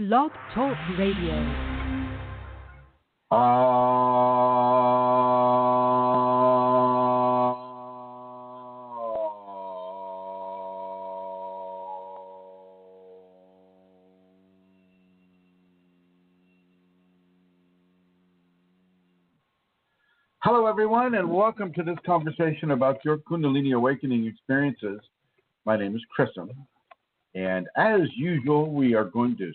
BlogTalk Radio. Hello, everyone, and welcome to this conversation about your Kundalini awakening experiences. My name is Chrism, and as usual, we are going to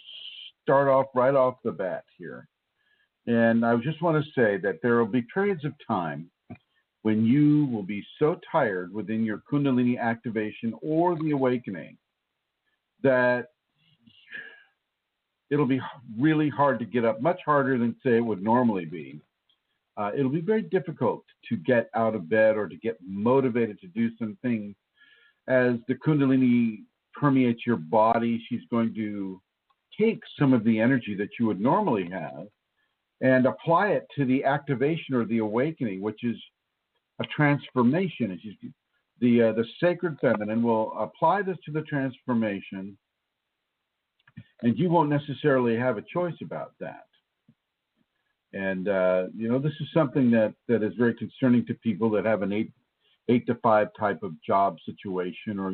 start off right off the bat here. And I just want to say that there will be periods of time when you will be so tired within your Kundalini activation or the awakening that it'll be really hard to get up, much harder than, say, it would normally be. It'll be very difficult to get out of bed or to get motivated to do some things. As the Kundalini permeates your body, she's going to take some of the energy that you would normally have and apply it to the activation or the awakening, which is a transformation. The sacred feminine will apply this to the transformation, and you won't necessarily have a choice about that. And, this is something that is very concerning to people that have an 8 to 5 type of job situation, or,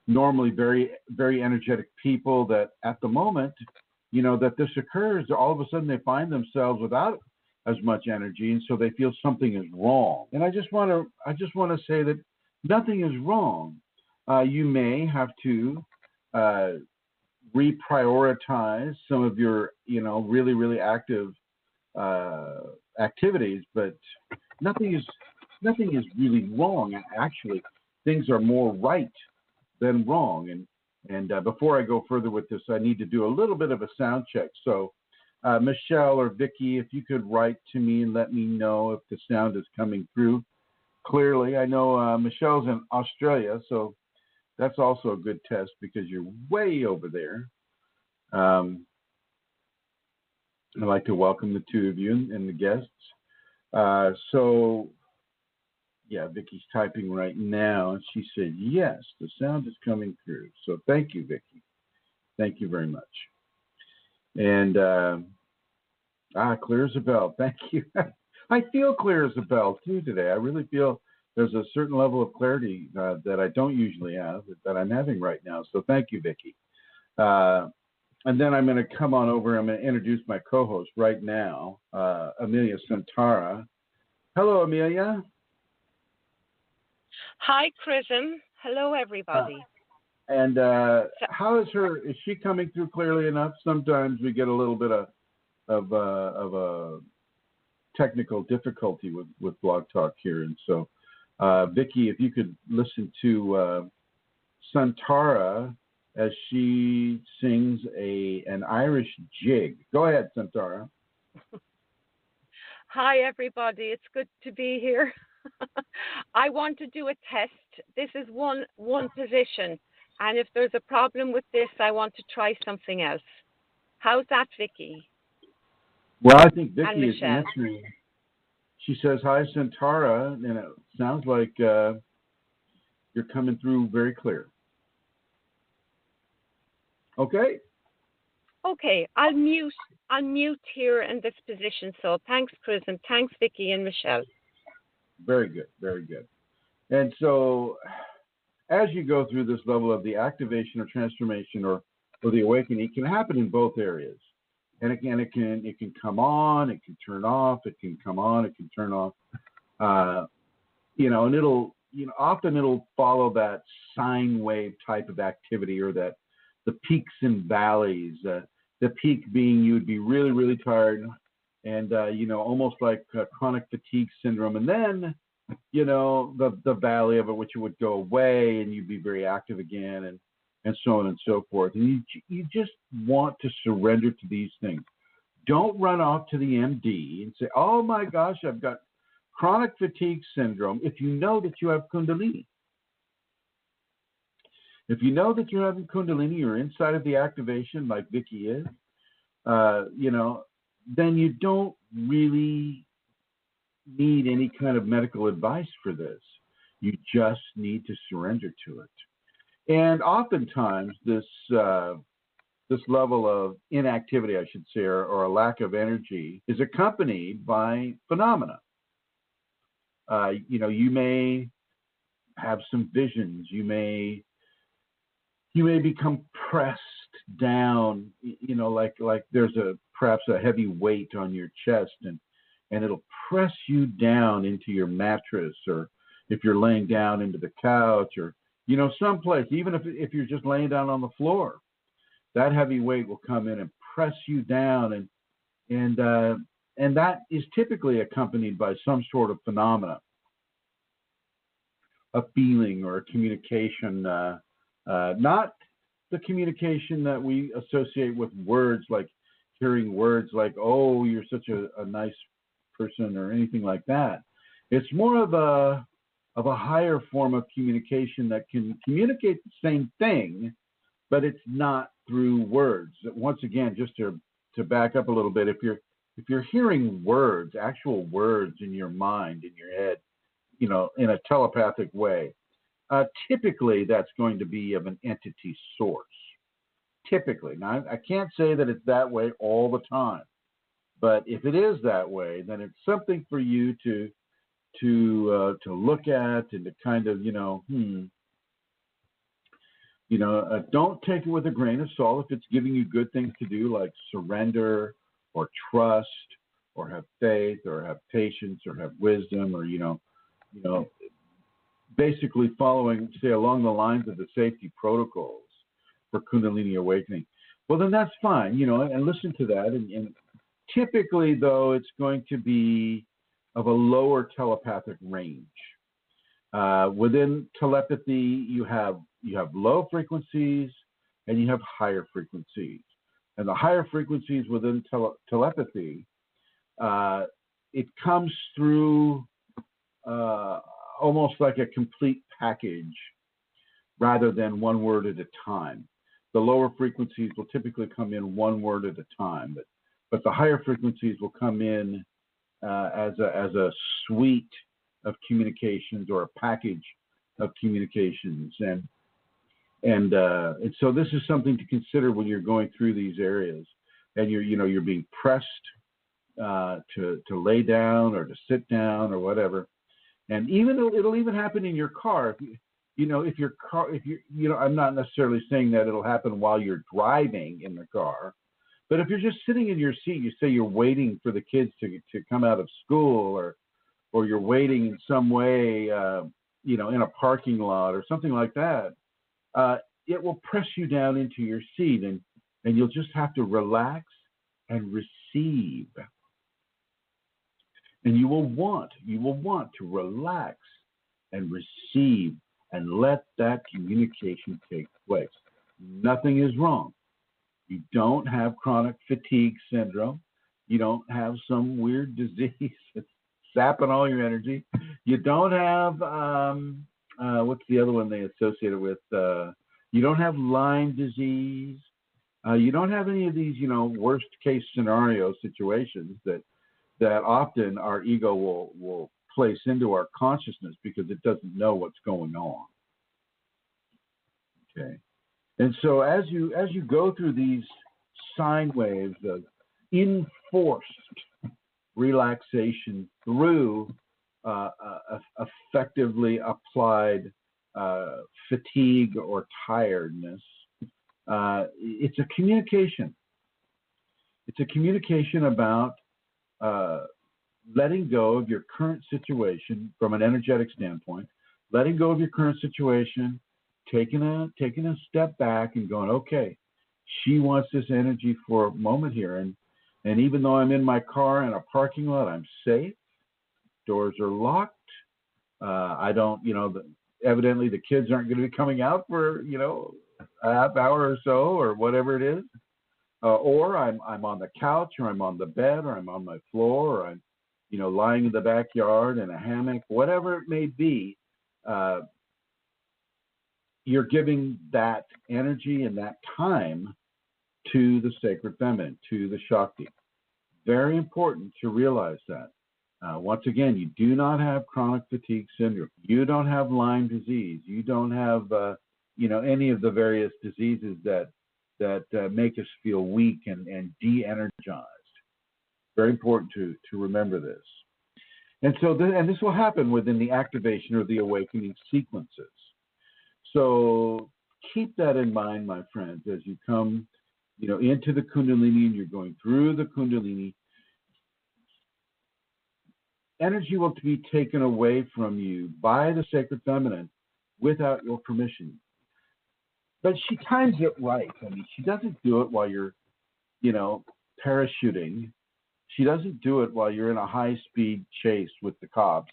normally very, very energetic people that at the moment, that this occurs, all of a sudden they find themselves without as much energy, and so they feel something is wrong. And I just want to say that nothing is wrong. You may have to reprioritize some of your, really, really active activities, but nothing is really wrong. Actually, things are more right than wrong. And before I go further with this, I need to do a little bit of a sound check. So, Michelle or Vicky, if you could write to me and let me know if the sound is coming through clearly. I know Michelle's in Australia, so that's also a good test because you're way over there. I'd like to welcome the two of you and the guests. Vicky's typing right now, and she said, yes, the sound is coming through. So thank you, Vicky. Thank you very much. And, clear as a bell. Thank you. I feel clear as a bell, too, today. I really feel there's a certain level of clarity that I don't usually have, that I'm having right now. So thank you, Vicky. And then I'm going to come on over. I'm going to introduce my co-host right now, Amelia Santara. Hello, Amelia. Hi, Chrism. Hello, everybody. How is her? Is she coming through clearly enough? Sometimes we get a little bit of a technical difficulty with BlogTalk here. And so, Vicky, if you could listen to Santara as she sings an Irish jig. Go ahead, Santara. Hi, everybody. It's good to be here. I want to do a test. This is one position. And if there's a problem with this, I want to try something else. How's that, Vicky? Well, I think Vicky and is Michelle. answering. She says, hi, Santara. And it sounds like you're coming through very clear. Okay. Okay, I'll mute here in this position. So thanks, Chris, and thanks, Vicky and Michelle. Very good, very good. And so, as you go through this level of the activation or transformation or the awakening, it can happen in both areas. And again, it can come on, it can turn off, it can come on, it can turn off. And it'll often it'll follow that sine wave type of activity, or that the peaks and valleys, the peak being you would be really, really tired and, almost like chronic fatigue syndrome. And then, the valley of it, which would go away and you'd be very active again and so on and so forth. And you just want to surrender to these things. Don't run off to the MD and say, oh my gosh, I've got chronic fatigue syndrome. If you know that you have Kundalini. If you know that you're having Kundalini, you're inside of the activation like Vicky is, then you don't really need any kind of medical advice for this. You just need to surrender to it. And oftentimes this this level of inactivity, I should say, or a lack of energy is accompanied by phenomena. You may have some visions. You may become pressed down, like there's perhaps a heavy weight on your chest, and it'll press you down into your mattress, or if you're laying down into the couch, or someplace, even if you're just laying down on the floor, that heavy weight will come in and press you down, and that is typically accompanied by some sort of phenomena, a feeling or a communication, not the communication that we associate with words, like hearing words like, oh, you're such a nice person, or anything like that. It's more of a higher form of communication that can communicate the same thing, but it's not through words. Once again, just to back up a little bit, if you're hearing words, actual words in your mind, in your head, in a telepathic way, typically that's going to be of an entity source. Typically. Now, I can't say that it's that way all the time, but if it is that way, then it's something for you to look at, and to kind of, don't take it with a grain of salt if it's giving you good things to do, like surrender, or trust, or have faith, or have patience, or have wisdom, or basically following, say, along the lines of the safety protocols for Kundalini awakening. Well, then that's fine, and listen to that. And typically, though, it's going to be of a lower telepathic range. Within telepathy, you have low frequencies and you have higher frequencies. And the higher frequencies within telepathy, it comes through almost like a complete package rather than one word at a time. The lower frequencies will typically come in one word at a time, but the higher frequencies will come in as a suite of communications, or a package of communications, and so this is something to consider when you're going through these areas, and you're being pressed to lay down or to sit down or whatever, and it'll even happen in your car. I'm not necessarily saying that it'll happen while you're driving in the car. But if you're just sitting in your seat, you say you're waiting for the kids to come out of school, or you're waiting in some way, in a parking lot or something like that, it will press you down into your seat, and you'll just have to relax and receive. And you will want to relax and receive and let that communication take place. Nothing is wrong. You don't have chronic fatigue syndrome. You don't have some weird disease that's sapping all your energy. You don't have, what's the other one they associate it with? You don't have Lyme disease. You don't have any of these, worst case scenario situations that often our ego will place into our consciousness because it doesn't know what's going on. Okay. And so as you go through these sine waves of enforced relaxation through effectively applied fatigue or tiredness, it's a communication. It's a communication about letting go of your current situation from an energetic standpoint, letting go of your current situation, taking a step back and going, okay, she wants this energy for a moment here. And even though I'm in my car in a parking lot, I'm safe. Doors are locked. I don't, evidently the kids aren't going to be coming out for, a half hour or so or whatever it is. Or I'm on the couch, or I'm on the bed, or I'm on my floor, or I'm, lying in the backyard in a hammock, whatever it may be. You're giving that energy and that time to the sacred feminine, to the Shakti. Very important to realize that. Once again, you do not have chronic fatigue syndrome. You don't have Lyme disease. You don't have, any of the various diseases that that make us feel weak and de-energized. Very important to remember this. And so, this will happen within the activation or the awakening sequences. So keep that in mind, my friends, as you come, into the Kundalini and you're going through the Kundalini. Energy will be taken away from you by the sacred feminine without your permission. But she times it right. I mean, she doesn't do it while you're, parachuting. She doesn't do it while you're in a high-speed chase with the cops.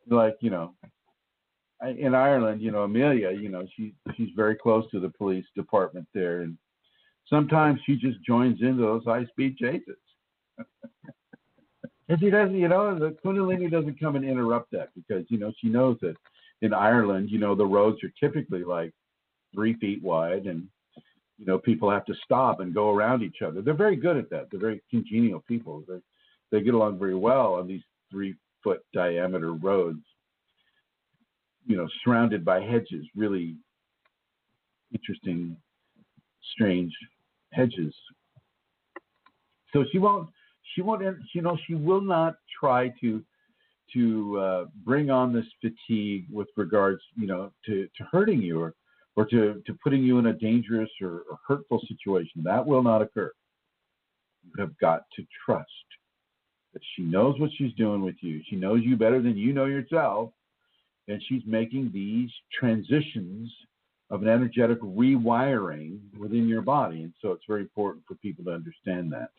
Like, in Ireland, Amelia, she's very close to the police department there. And sometimes she just joins into those high-speed chases. And she doesn't, the Kunalini doesn't come and interrupt that because, she knows that in Ireland, the roads are typically like 3 feet wide and, people have to stop and go around each other. They're very good at that. They're very congenial people. They get along very well on these 3-foot diameter roads, surrounded by hedges, really interesting, strange hedges. So she will not try to bring on this fatigue with regards, to hurting you or to putting you in a dangerous or hurtful situation. That will not occur. You have got to trust that she knows what she's doing with you. She knows you better than you know yourself, and she's making these transitions of an energetic rewiring within your body. And so it's very important for people to understand that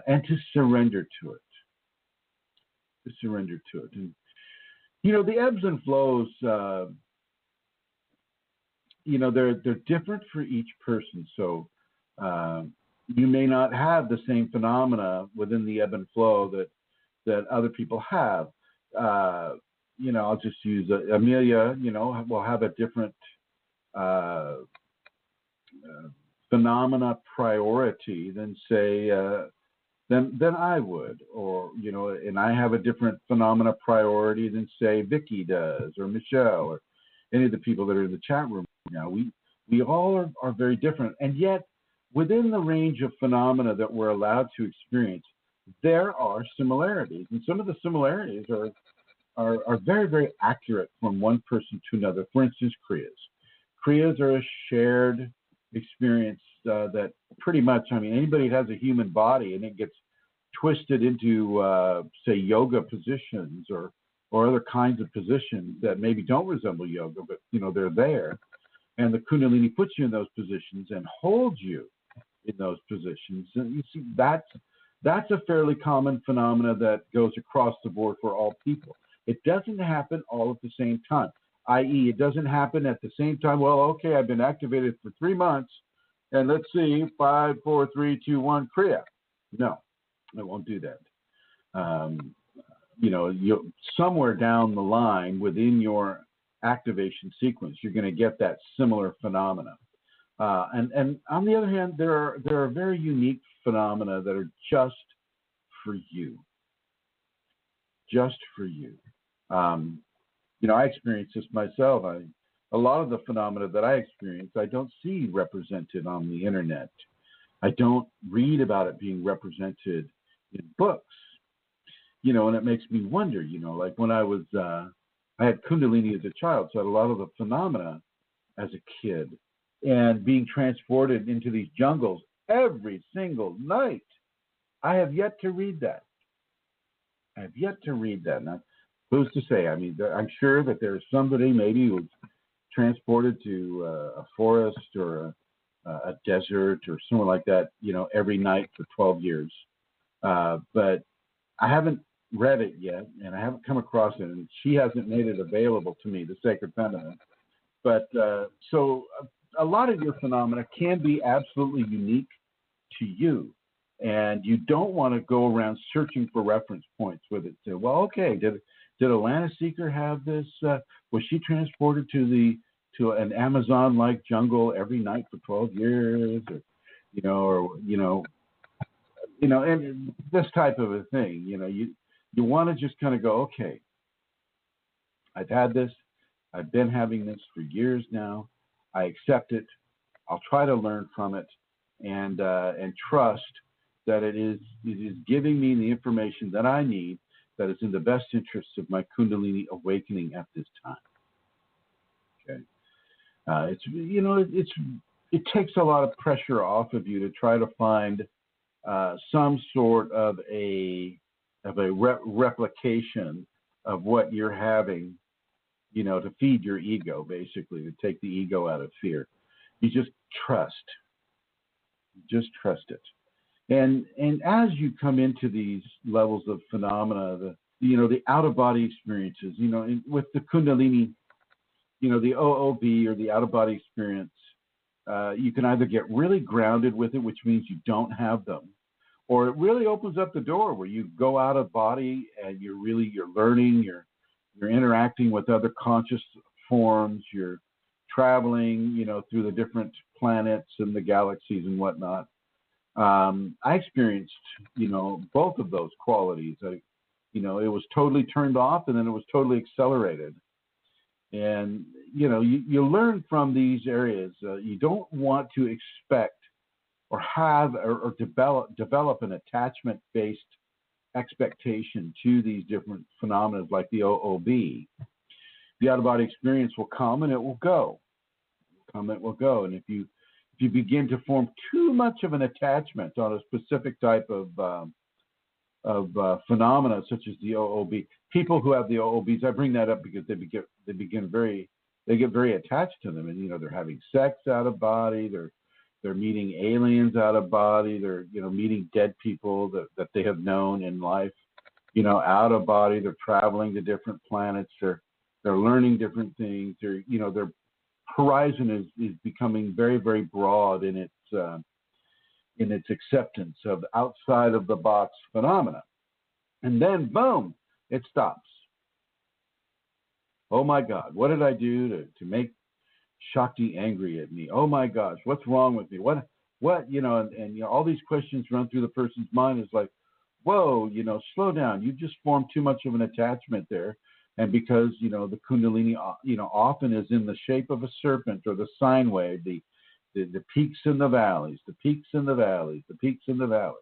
and to surrender to it. And, the ebbs and flows, they're different for each person. So you may not have the same phenomena within the ebb and flow that other people have. I'll just use Amelia, will have a different phenomena priority than, say, than I would, or, and I have a different phenomena priority than, say, Vicky does, or Michelle, or any of the people that are in the chat room now. We all are very different, and yet within the range of phenomena that we're allowed to experience, there are similarities, and some of the similarities are very, very accurate from one person to another. For instance, Kriyas. Kriyas are a shared experience that pretty much, anybody that has a human body and it gets twisted into, say, yoga positions or other kinds of positions that maybe don't resemble yoga, but, they're there. And the Kundalini puts you in those positions and holds you in those positions. And you see, that's a fairly common phenomena that goes across the board for all people. It doesn't happen all at the same time, i.e., it doesn't happen at the same time. Well, okay, I've been activated for 3 months, and let's see, 5, 4, 3, 2, 1, Kriya. No, it won't do that. You somewhere down the line within your activation sequence, you're going to get that similar phenomena. And on the other hand, there are very unique phenomena that are just for you. Just for you. I experience this myself. A lot of the phenomena that I experience, I don't see represented on the internet. I don't read about it being represented in books. And it makes me wonder, like when I had Kundalini as a child, so I had a lot of the phenomena as a kid, and being transported into these jungles every single night. I have yet to read that. Now, who's to say? I'm sure that there's somebody maybe who's transported to a forest or a desert or somewhere like that, every night for 12 years. But I haven't read it yet, and I haven't come across it, and she hasn't made it available to me, the Sacred Feminine. But so a lot of your phenomena can be absolutely unique to you. And you don't want to go around searching for reference points with it. So, well, okay, did Alana Seeker have this? Was she transported to an Amazon-like jungle every night for 12 years, and this type of a thing? You want to just kind of go, okay, I've had this. I've been having this for years now. I accept it. I'll try to learn from it, and trust that it is giving me the information that I need, that is in the best interests of my Kundalini awakening at this time. Okay, it takes a lot of pressure off of you to try to find some sort of a replication of what you're having, to feed your ego, basically, to take the ego out of fear. You just trust. Just trust it. And as you come into these levels of phenomena, the out-of-body experiences, with the Kundalini, the OOB or the out-of-body experience, you can either get really grounded with it, which means you don't have them, or it really opens up the door where you go out of body and you're learning, you're interacting with other conscious forms, you're traveling, through the different planets and the galaxies and whatnot. I experienced, both of those qualities. It was totally turned off, and then it was totally accelerated. And, you learn from these areas. You don't want to expect or have or develop an attachment-based expectation to these different phenomena like the OOB. The out-of-body experience will come and it will go. It will go. And if you begin to form too much of an attachment on a specific type of phenomena, such as the OOB, people who have the OOBs, I bring that up because they get very attached to them, and they're having sex out of body, they're meeting aliens out of body, they're meeting dead people that they have known in life, out of body. They're traveling to different planets, they're learning different things. Their horizon is becoming very, very broad in its acceptance of outside of the box phenomena. And then boom, it stops. Oh my God, what did I do to make Shakti angry at me? Oh my gosh, what's wrong with me? What and all these questions run through the person's mind. Is like, whoa, slow down. You just formed too much of an attachment there. And because, the Kundalini, often is in the shape of a serpent or the sine wave, the peaks and the valleys, the peaks and the valleys, the peaks and the valleys.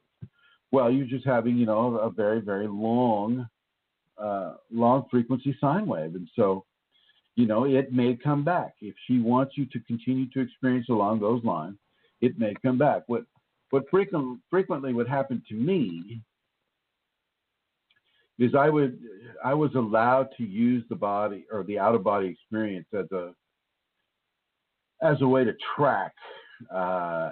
Well, you're just having, a very, very long frequency sine wave. And so, it may come back. If she wants you to continue to experience along those lines, it may come back. What frequently would happen to me is I was allowed to use the body or the out-of-body experience as a way to track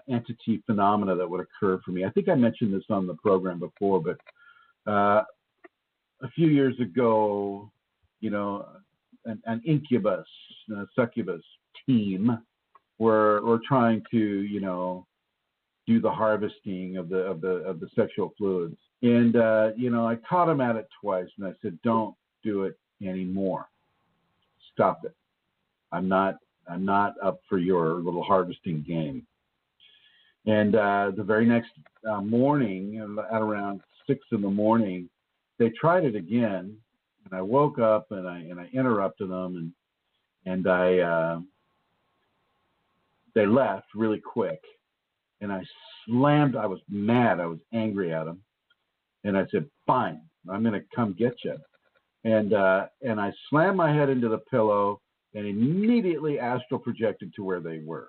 entity phenomena that would occur for me. I think I mentioned this on the program before, but a few years ago, an incubus, succubus team were trying to, do the harvesting of the sexual fluids. And, I caught him at it twice, and I said, don't do it anymore. Stop it. I'm not up for your little harvesting game. And the very next morning, at around 6 a.m, they tried it again, and I woke up and I interrupted them, and they left really quick, and I was mad, I was angry at them. And I said, fine, I'm going to come get you. And I slammed my head into the pillow and immediately astral projected to where they were.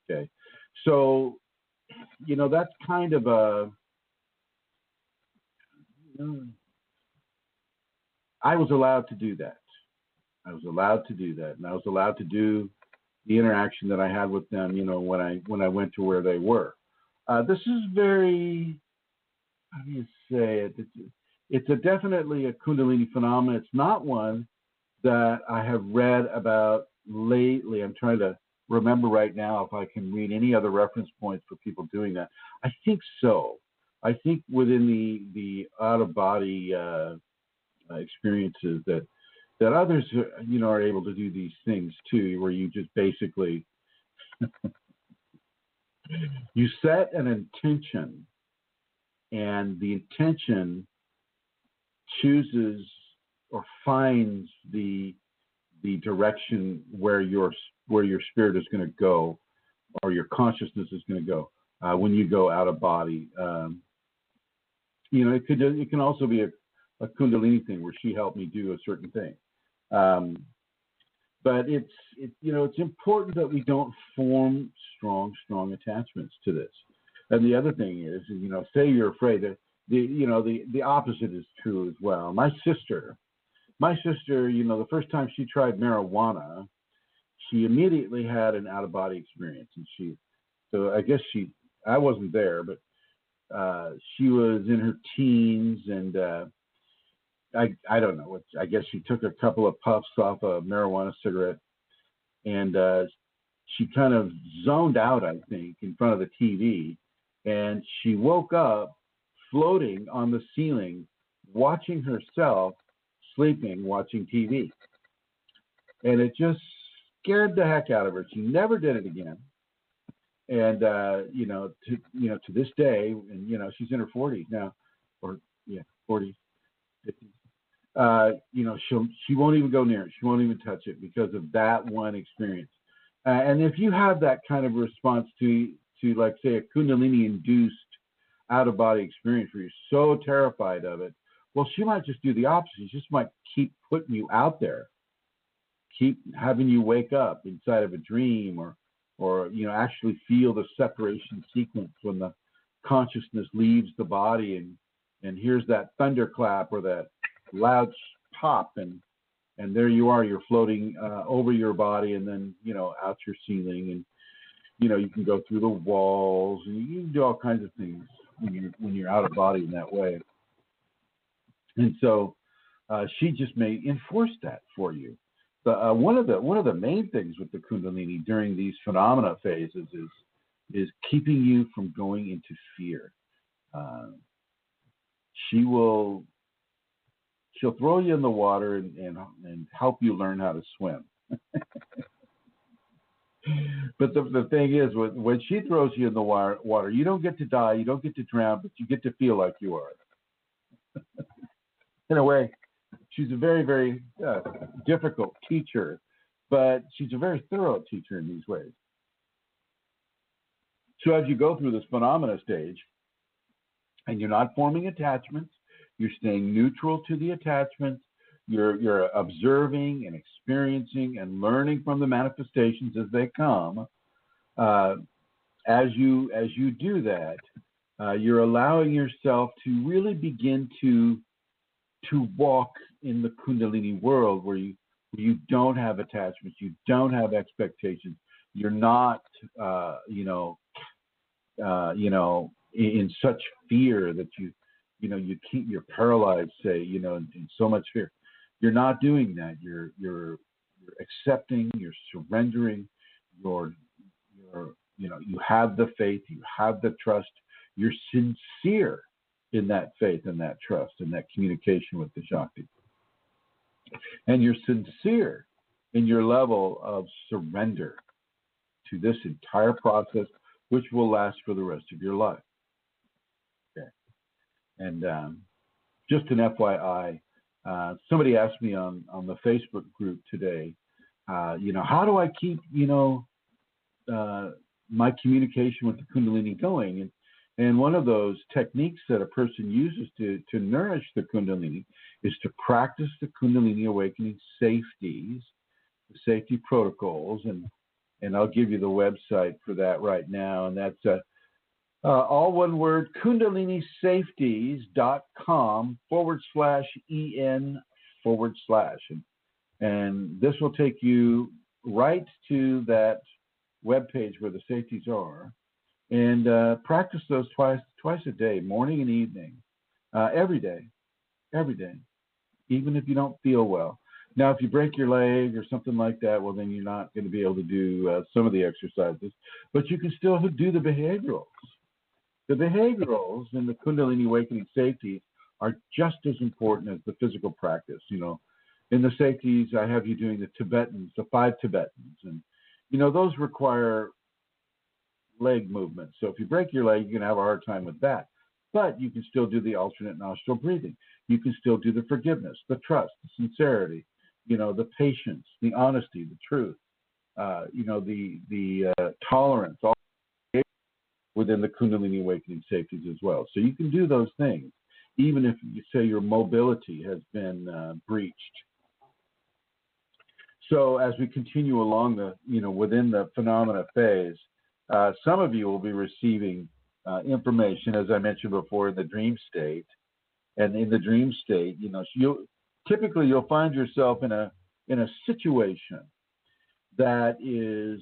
Okay. So, that's kind of I was allowed to do that. And I was allowed to do the interaction that I had with them, when I went to where they were. This is very, how do you say it? It's definitely a Kundalini phenomenon. It's not one that I have read about lately. I'm trying to remember right now if I can read any other reference points for people doing that. I think so. I think within the out-of-body experiences that others, are able to do these things too, where you just basically you set an intention, and the intention chooses or finds the direction where your where your spirit is going to go, or your consciousness is going to go when you go out of body. It can also be a Kundalini thing where she helped me do a certain thing. But it's important that we don't form strong attachments to this. And the other thing is, say you're afraid that the opposite is true as well. My sister, the first time she tried marijuana, she immediately had an out of body experience, and I wasn't there, but she was in her teens, and I don't know. I guess she took a couple of puffs off a marijuana cigarette, and she kind of zoned out, I think, in front of the TV, and she woke up floating on the ceiling, watching herself sleeping, watching TV. And it just scared the heck out of her. She never did it again. And to this day, and she's in her 40s now, 40s, 50s. She won't even go near it. She won't even touch it because of that one experience. And if you have that kind of response to like, say, a Kundalini-induced out-of-body experience where you're so terrified of it, well, she might just do the opposite. She just might keep putting you out there, keep having you wake up inside of a dream, or actually feel the separation sequence when the consciousness leaves the body and hears that thunderclap or that loud pop, and there you are, you're floating over your body, and then out your ceiling, and you can go through the walls, and you can do all kinds of things when you're out of body in that way. And so she just may enforce that for you. One of the main things with the Kundalini during these phenomena phases is keeping you from going into fear. She'll throw you in the water and help you learn how to swim. But the thing is, when she throws you in the water, you don't get to die, you don't get to drown, but you get to feel like you are. In a way, she's a very, very difficult teacher, but she's a very thorough teacher in these ways. So as you go through this phenomena stage, and you're not forming attachments, you're staying neutral to the attachments, you're observing and experiencing and learning from the manifestations as they come. As you do that, you're allowing yourself to really begin to walk in the Kundalini world where you don't have attachments, you don't have expectations, you're not in such fear that you're paralyzed, say, in so much fear. You're not doing that. You're accepting, you're surrendering, you have the faith, you have the trust, you're sincere in that faith and that trust and that communication with the Shakti. And you're sincere in your level of surrender to this entire process, which will last for the rest of your life. Okay. And just an FYI, somebody asked me on the Facebook group today, how do I keep, my communication with the Kundalini going? And one of those techniques that a person uses to nourish the Kundalini is to practice the Kundalini awakening safeties, the safety protocols, and I'll give you the website for that right now, and that's all one word, kundalinisafeties.com/en/. And this will take you right to that webpage where the safeties are, and practice those twice a day, morning and evening, every day, even if you don't feel well. Now, if you break your leg or something like that, well, then you're not going to be able to do some of the exercises, but you can still do the behaviorals. The behaviorals in the Kundalini awakening safeties are just as important as the physical practice. In the safeties, I have you doing the Tibetans, the 5 Tibetans, and those require leg movement. So if you break your leg, you're going to have a hard time with that. But you can still do the alternate nostril breathing. You can still do the forgiveness, the trust, the sincerity, the patience, the honesty, the truth. tolerance, all within the Kundalini Awakening safeties as well. So you can do those things, even if you say your mobility has been breached. So as we continue along within the phenomena phase, some of you will be receiving information, as I mentioned before, in the dream state. And in the dream state, you'll find yourself in a situation that is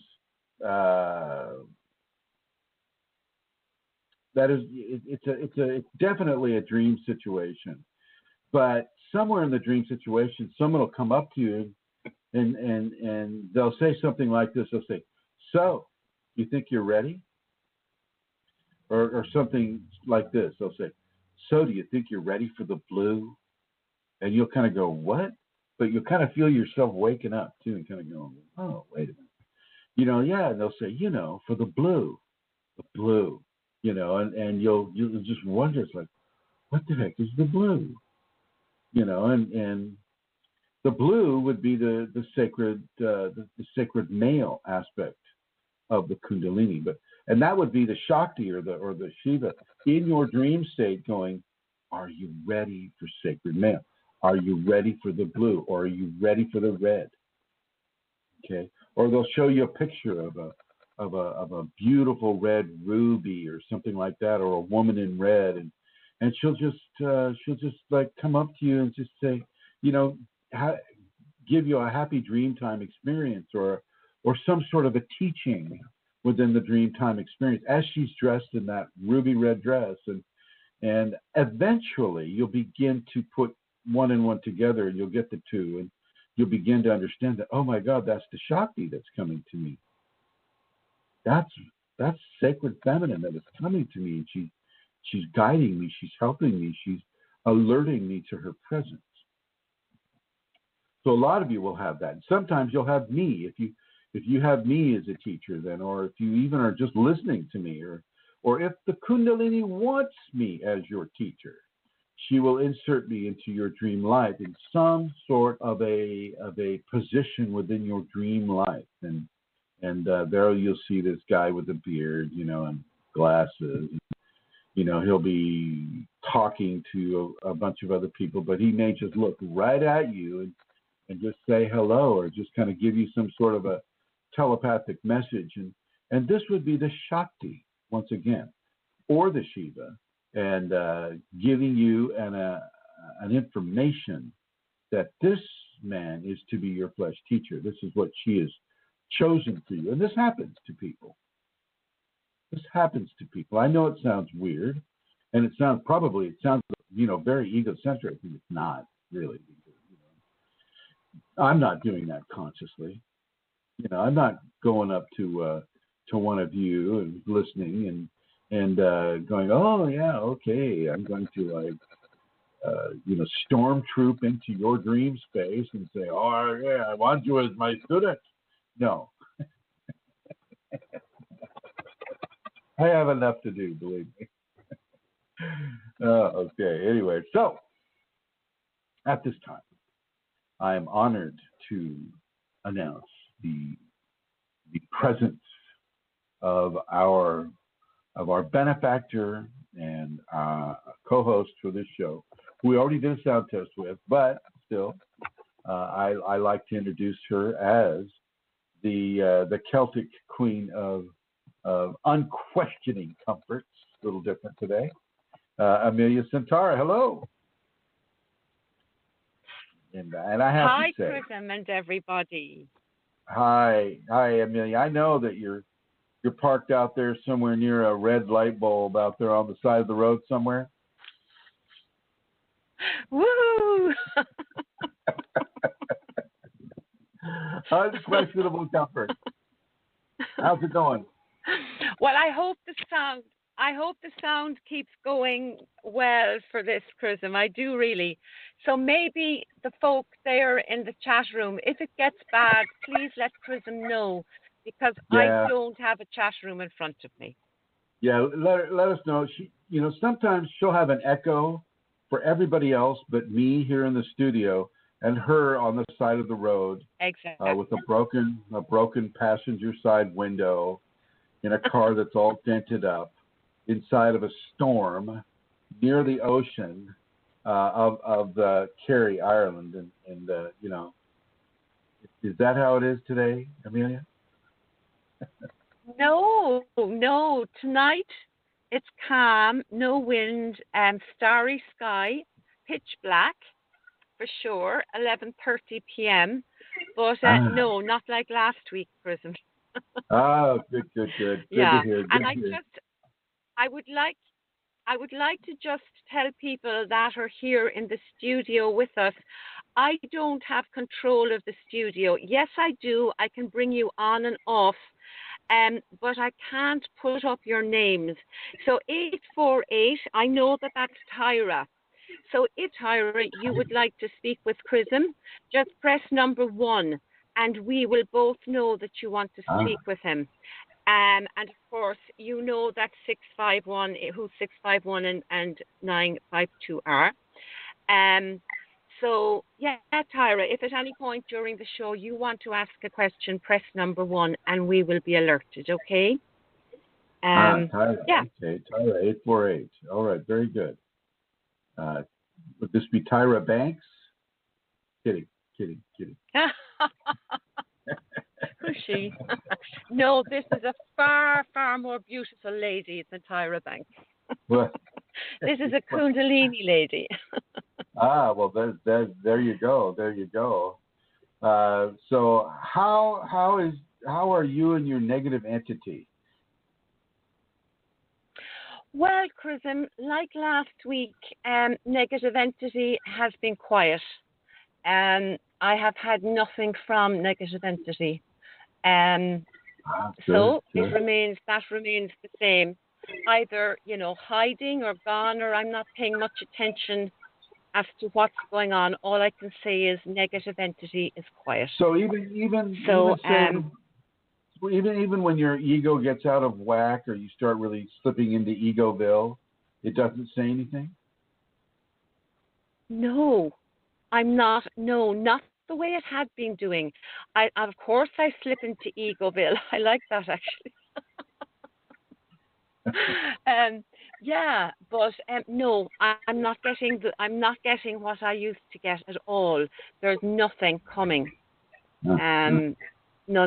it's definitely a dream situation. But somewhere in the dream situation, someone will come up to you and they'll say something like this. They'll say, "So, you think you're ready?" Or something like this. They'll say, "So, do you think you're ready for the blue?" And you'll kind of go, "What?" But you'll kind of feel yourself waking up too, and kind of going, "Oh, wait a minute." Yeah. And they'll say, "For the blue." And you'll just wonder, it's like, what the heck is the blue? And the blue would be the sacred sacred male aspect of the Kundalini, and that would be the Shakti or the Shiva in your dream state going, "Are you ready for sacred male? Are you ready for the blue? Or are you ready for the red?" Okay. Or they'll show you a picture of a beautiful red ruby or something like that, or a woman in red, and she'll just like come up to you and just say, give you a happy dream time experience or some sort of a teaching within the dream time experience as she's dressed in that ruby red dress, and eventually you'll begin to put one and one together, and you'll get the two, and you'll begin to understand that, oh my God, that's the Shakti that's coming to me. That's sacred feminine that is coming to me, and she's guiding me, she's helping me, she's alerting me to her presence. So a lot of you will have that. Sometimes you'll have me, if you have me as a teacher then, or if you even are just listening to me, or if the Kundalini wants me as your teacher, she will insert me into your dream life in some sort of a position within your dream life. And there you'll see this guy with a beard, and glasses. He'll be talking to a bunch of other people, but he may just look right at you and just say hello, or just kind of give you some sort of a telepathic message. And this would be the Shakti, once again, or the Shiva, and giving you an information that this man is to be your flesh teacher. This is what she is chosen for you. And this happens to people. I know it sounds weird, and it sounds very egocentric, and it's not really. I'm not doing that consciously. I'm not going up to one of you and listening and going, "Oh yeah, okay, I'm going to stormtroop into your dream space and say, 'Oh yeah, I want you as my student.'" No. I have enough to do, believe me. Okay, anyway, so at this time, I am honored to announce the presence of our benefactor and co-host for this show, who we already did a sound test with, but still, I like to introduce her as the Celtic queen of unquestioning comforts. A little different today. Amelia Centaura, hello. And I have Hi, to say, Chrism and everybody. Hi, Amelia. I know that you're parked out there somewhere near a red light bulb out there on the side of the road somewhere. Woo! Unquestionable comfort. How's it going? Well, I hope the sound keeps going well for this, Chrism. I do really. So maybe the folk there in the chat room, if it gets bad, please let Chrism know, because I don't have a chat room in front of me. Yeah, let us know. Sometimes she'll have an echo for everybody else but me here in the studio. and her on the side of the road Exactly. with a broken passenger side window in a car that's all dented up inside of a storm near the ocean of Kerry, Ireland, and you know, is that how it is today, Amelia? No, tonight it's calm, no wind, starry sky, pitch black for sure, 11:30 p.m. But no, not like last week, Chrism. Oh, good. Good Yeah, to hear. and I would like to just tell people that are here in the studio with us, I don't have control of the studio. Yes, I do. I can bring you on and off, but I can't put up your names. So 848, I know that that's Tyra. So if, Tyra, you would like to speak with Chrism, just press number 1, and we will both know that you want to speak with him. And of course, you know that 651, who 651 and 952 are. So, yeah, Tyra, if at any point during the show you want to ask a question, press number 1 and we will be alerted, okay? Tyra, yeah. Okay, Tyra 848. All right, very good. Would this be Tyra Banks? Kidding. Who's she? No, this is a far, far more beautiful lady than Tyra Banks. Well, this is a Kundalini lady. well, there you go. So how are you and your negative entity? Well, Chrism, like last week, negative entity has been quiet. I have had nothing from negative entity. So it remains the same. Either, hiding or gone, or I'm not paying much attention as to what's going on. All I can say is negative entity is quiet. So even when your ego gets out of whack or you start really slipping into Egoville, it doesn't say anything? No, I'm not. No, not the way it had been doing. Of course, I slip into Egoville. I like that, actually. Yeah, but no, I'm not getting what I used to get at all. There's nothing coming. None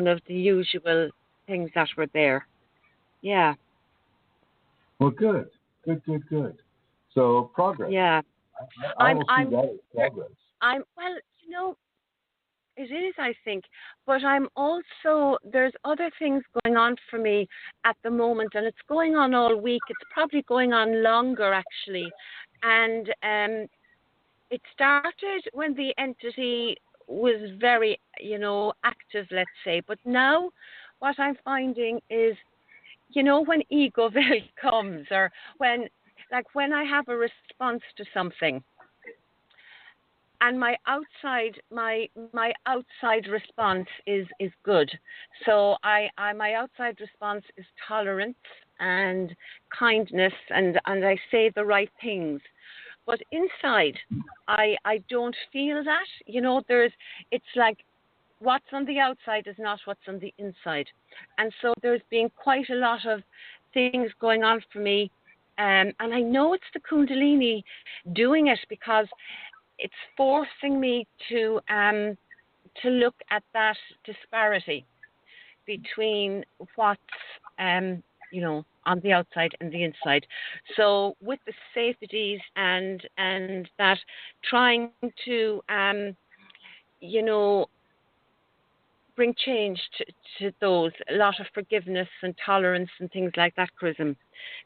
of the usual things that were there. Yeah. Well, good. So progress. Yeah. I will see that as progress. It is, I think, but I'm also, there's other things going on for me at the moment, and it's going on all week. It's probably going on longer, actually. And it started when the entity was very, active, let's say. But now what I'm finding is, when Egoville comes, or when I have a response to something, and my outside response is good. So my outside response is tolerance and kindness, and I say the right things. But inside, I don't feel that. It's like what's on the outside is not what's on the inside. And so there's been quite a lot of things going on for me. And I know it's the Kundalini doing it, because it's forcing me to look at that disparity between what's on the outside and the inside. So with the safeties and that, trying to bring change to those, a lot of forgiveness and tolerance and things like that, Chrism,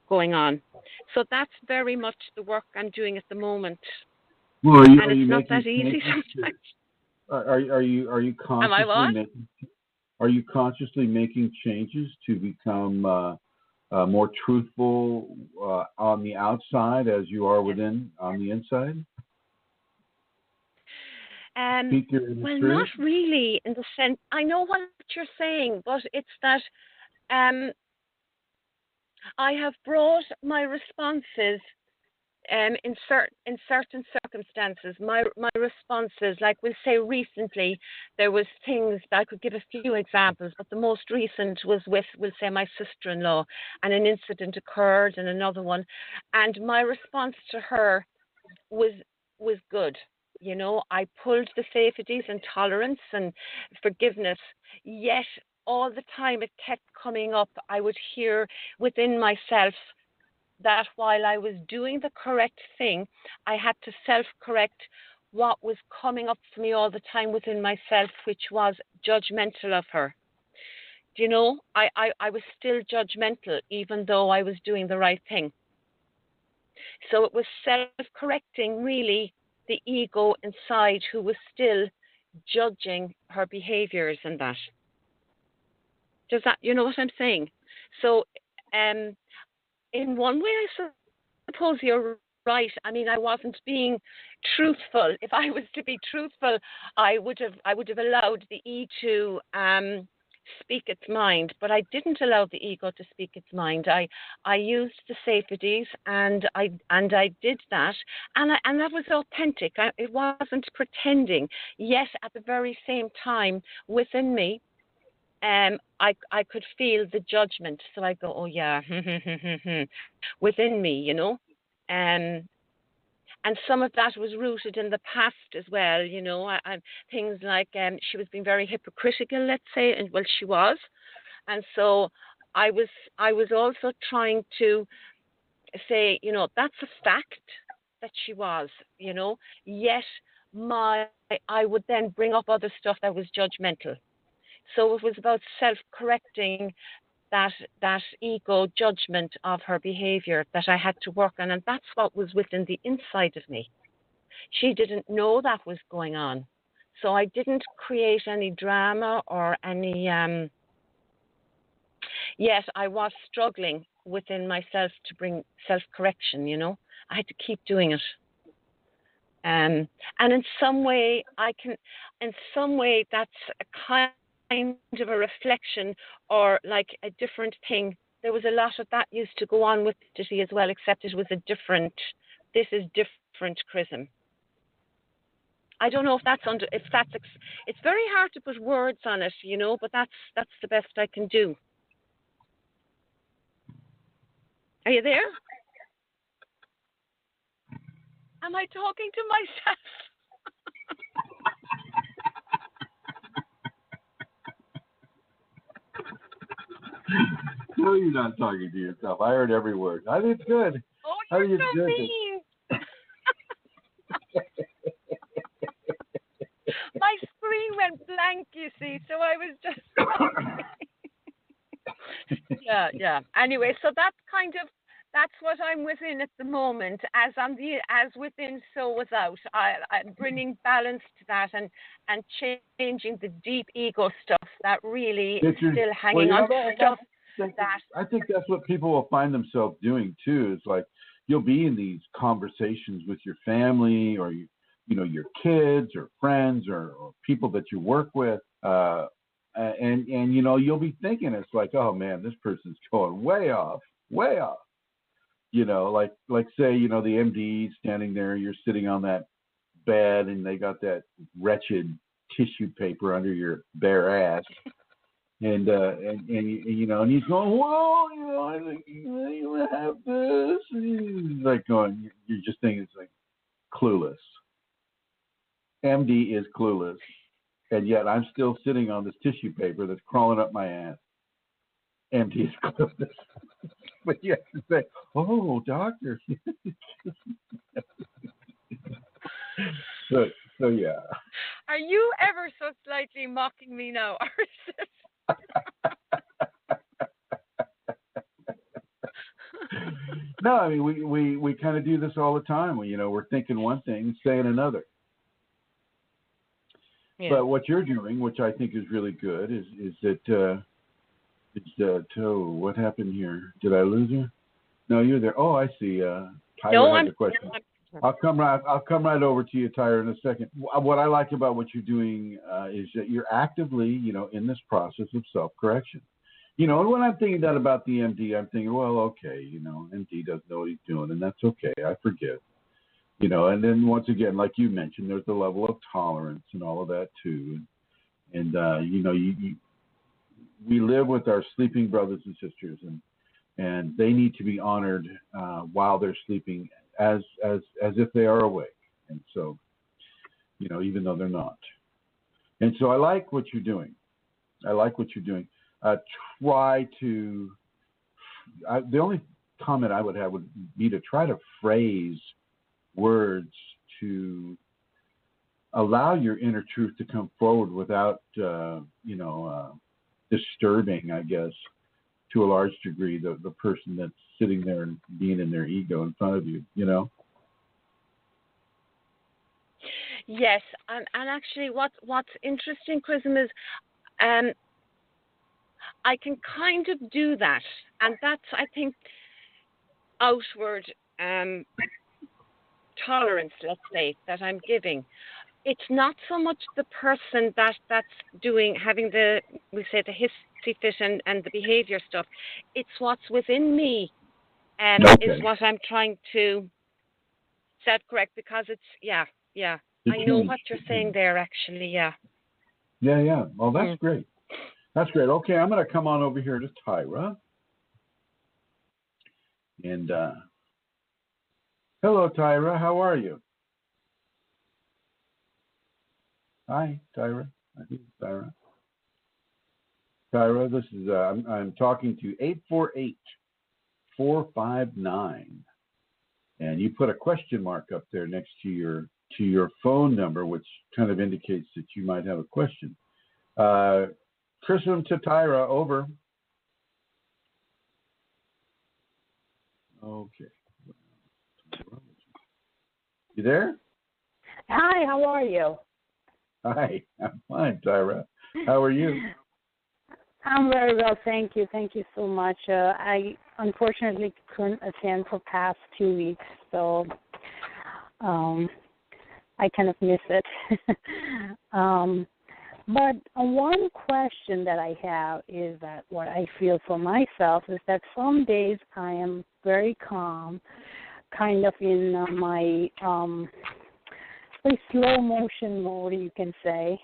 going on. So that's very much the work I'm doing at the moment. Well, and it's not that easy sometimes. Are you consciously Am I what? Are you consciously making changes to become more truthful on the outside as you are on the inside? Well, not really, in the sense, I know what you're saying, but it's that I have brought my responses in certain circumstances, my responses, like we'll say recently, there was things that I could give a few examples, but the most recent was with, we'll say, my sister-in-law, and an incident occurred, and another one, and my response to her was good. You know, I pulled the safeties and tolerance and forgiveness, yet all the time it kept coming up. I would hear within myself that while I was doing the correct thing, I had to self-correct what was coming up for me all the time within myself, which was judgmental of her. Do you know, I was still judgmental even though I was doing the right thing. So it was self-correcting, really, the ego inside who was still judging her behaviors and that. Does that, you know what I'm saying? So, in one way, I suppose you're right. I mean, I wasn't being truthful. If I was to be truthful, I would have allowed the E to speak its mind, but I didn't allow the ego to speak its mind. I used the safeties, and I did that, and that was authentic. It wasn't pretending. Yet at the very same time, within me, I could feel the judgment. So I go, oh yeah, within me, you know, and some of that was rooted in the past as well, you know. Things like she was being very hypocritical, let's say, and well, she was, and so I was also trying to say, you know, that's a fact that she was, you know. Yet I would then bring up other stuff that was judgmental. So it was about self-correcting that ego judgment of her behavior that I had to work on, and that's what was within the inside of me. She didn't know that was going on, so I didn't create any drama or any. Yet I was struggling within myself to bring self-correction. You know, I had to keep doing it. And in some way, that's a kind of a reflection or like a different thing. There was a lot of that used to go on with Diddy as well, except it was this is different Chrism. I don't know if it's very hard to put words on it, you know, but that's the best I can do. Are you there? Am I talking to myself? No, you're not talking to yourself. I heard every word. I think it's good. Oh, you're so mean. My screen went blank, you see, so I was just... Yeah. Anyway, so that's what I'm within at the moment. As within, so without. I'm bringing balance to that and changing the deep ego stuff that really is still hanging on to stuff. I think that's what people will find themselves doing too. It's like you'll be in these conversations with your family or you know, your kids or friends or people that you work with, and you know, you'll be thinking it's like, oh man, this person's going way off. You know, like say, you know, the MD standing there, you're sitting on that bed, and they got that wretched tissue paper under your bare ass, and you know, and he's going, well, you know, I think you have this. And he's like going, you're just thinking it's like clueless. MD is clueless, and yet I'm still sitting on this tissue paper that's crawling up my ass. MD is clueless. But you have to say, oh, doctor. so yeah. Are you ever so slightly mocking me now? No, I mean, we kind of do this all the time. You know, we're thinking one thing, saying another. Yeah. But what you're doing, which I think is really good, is that what happened here? Did I lose you? No, you're there. Oh, I see. Tyler has a question. I'll come right over to you, Tyler, in a second. What I like about what you're doing is that you're actively, you know, in this process of self-correction. And when I'm thinking that about the MD, I'm thinking, well, okay, MD doesn't know what he's doing, and that's okay. I forgive. And then once again, like you mentioned, there's the level of tolerance and all of that too. And we live with our sleeping brothers and sisters, and they need to be honored while they're sleeping as if they are awake. And so, even though they're not. And so I like what you're doing. The only comment I would have would be to try to phrase words to allow your inner truth to come forward without, disturbing, I guess, to a large degree, the person that's sitting there and being in their ego in front of you, Yes, and actually what's interesting, Chrism, is I can kind of do that, and that's, I think, outward tolerance, let's say, that I'm giving. It's not so much the person that's having the hissy fit and the behavior stuff. It's what's within me is what I'm trying to set correct, because it's, I know what you're saying there, actually, yeah. Yeah. Well, that's great. That's great. Okay, I'm going to come on over here to Tyra. And hello, Tyra. How are you? Hi, Tyra. I think it's Tyra. Tyra, this is I'm talking to 848-459, and you put a question mark up there next to your phone number, which kind of indicates that you might have a question. Chrism to Tyra, over. Okay. You there? Hi, how are you? Hi, I'm fine, Tyra. How are you? I'm very well, thank you. Thank you so much. I unfortunately couldn't attend for past 2 weeks, so I kind of miss it. But one question that I have is that what I feel for myself is that some days I am very calm, kind of in my very slow motion mode, you can say,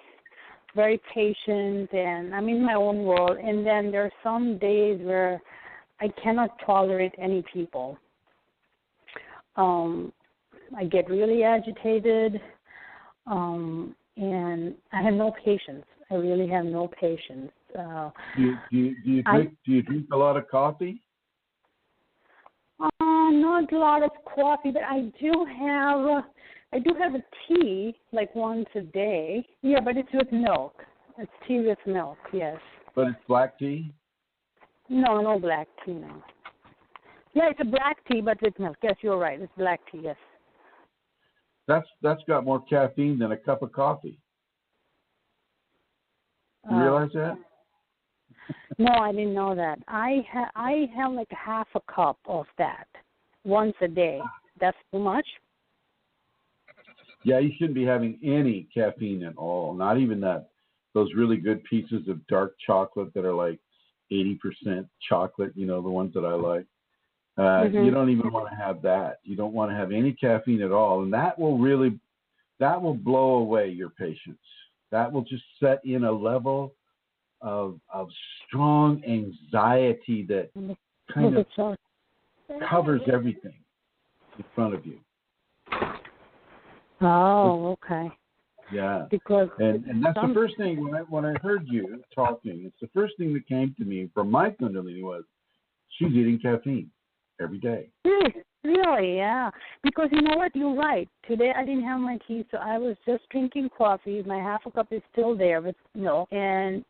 very patient, and I'm in my own world. And then there are some days where I cannot tolerate any people. I get really agitated, and I have no patience. I really have no patience. Do you drink a lot of coffee? Not a lot of coffee, but I do have a tea like once a day. Yeah, but it's with milk. It's tea with milk, yes. But it's black tea? No black tea, no. Yeah, it's a black tea, but with milk. Yes, you're right. It's black tea, yes. That's got more caffeine than a cup of coffee. You realize that? No, I didn't know that. I have like half a cup of that once a day. That's too much? Yeah, you shouldn't be having any caffeine at all. Not even those really good pieces of dark chocolate that are like 80% chocolate, the ones that I like. You don't even want to have that. You don't want to have any caffeine at all. And that will blow away your patience. That will just set in a level of strong anxiety that kind of covers everything in front of you. Oh, okay. Yeah. Because and that's the first thing when I heard you talking. It's the first thing that came to me from my Kundalini was she's eating caffeine every day. Really, yeah. Because you know what? You're right. Today I didn't have my tea, so I was just drinking coffee. My half a cup is still there with milk. And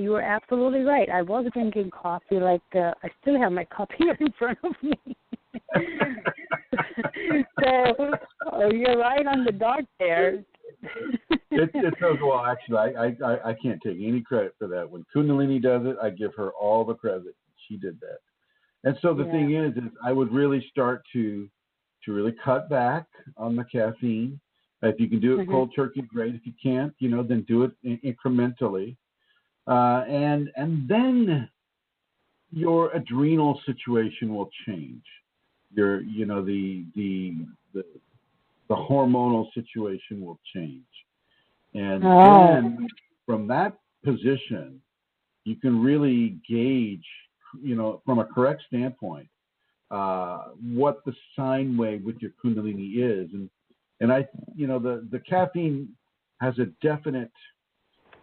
you were absolutely right. I was drinking coffee. I still have my cup here in front of me. So you're right on the dot there. It does well. Actually, I can't take any credit for that. When Kundalini does it, I give her all the credit. She did that. And so the thing is I would really start to really cut back on the caffeine. If you can do it cold turkey, great. If you can't, then do it incrementally. And then your adrenal situation will change. Your, you know, the hormonal situation will change. And then from that position, you can really gauge, you know, from a correct standpoint, what the sine wave with your Kundalini is. And I, you know, the caffeine has a definite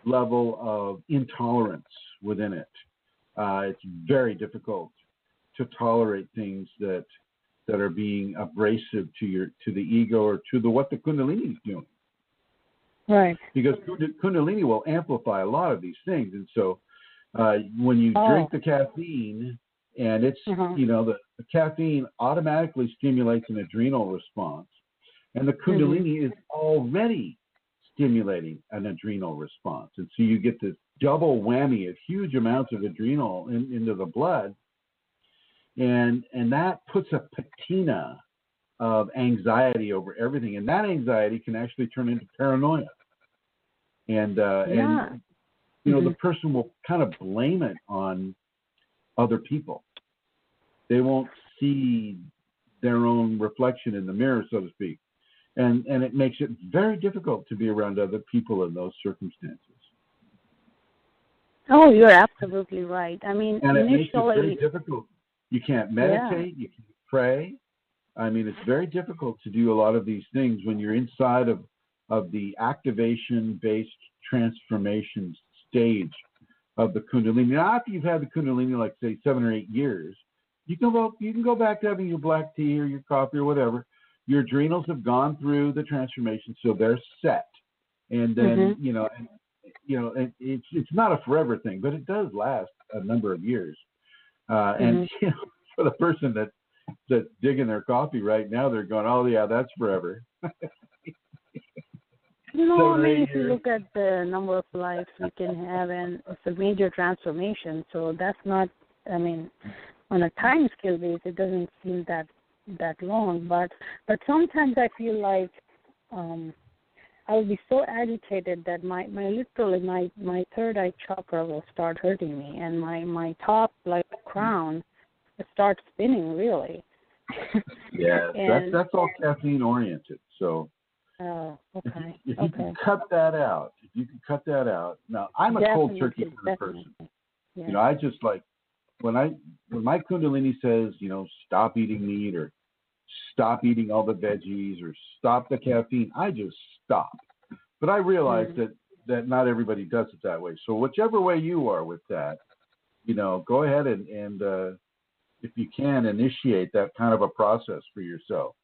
level of intolerance within it. It's very difficult to tolerate things that are being abrasive to the ego or to what the Kundalini is doing. Right. Because Kundalini will amplify a lot of these things, and so when you drink the caffeine, and it's you know, the caffeine automatically stimulates an adrenal response, and the Kundalini is already stimulating an adrenal response, and so you get this double whammy of huge amounts of adrenal into the blood, and that puts a patina of anxiety over everything, and that anxiety can actually turn into paranoia, and you know, the person will kind of blame it on other people. They won't see their own reflection in the mirror, so to speak, and it makes it very difficult to be around other people in those circumstances. Oh, you're absolutely right. I mean, and it makes it initially, very difficult. You can't meditate, you can't pray. I mean, it's very difficult to do a lot of these things when you're inside of the activation-based transformation stage of the Kundalini. Now, after you've had the Kundalini, like, say, 7 or 8 years, you can go back to having your black tea or your coffee or whatever. Your adrenals have gone through the transformation, so they're set. And then, you know, it's not a forever thing, but it does last a number of years. And you know, for the person that's digging their coffee right now, they're going, oh, yeah, that's forever. No, I mean, if you look at the number of lives we can have, and it's a major transformation, so that's not, I mean, on a time scale basis, it doesn't seem that long, but sometimes I feel like I will be so agitated that my literally my third eye chakra will start hurting me, and my top, like, crown, it starts spinning, really. Yeah, that's all caffeine oriented, so. Oh, okay. If you can cut that out, Now, I'm a cold turkey kind of person. Yeah. You know, I just like when my Kundalini says, you know, stop eating meat or stop eating all the veggies or stop the caffeine, I just stop. But I realize that not everybody does it that way. So whichever way you are with that, you know, go ahead and if you can, initiate that kind of a process for yourself.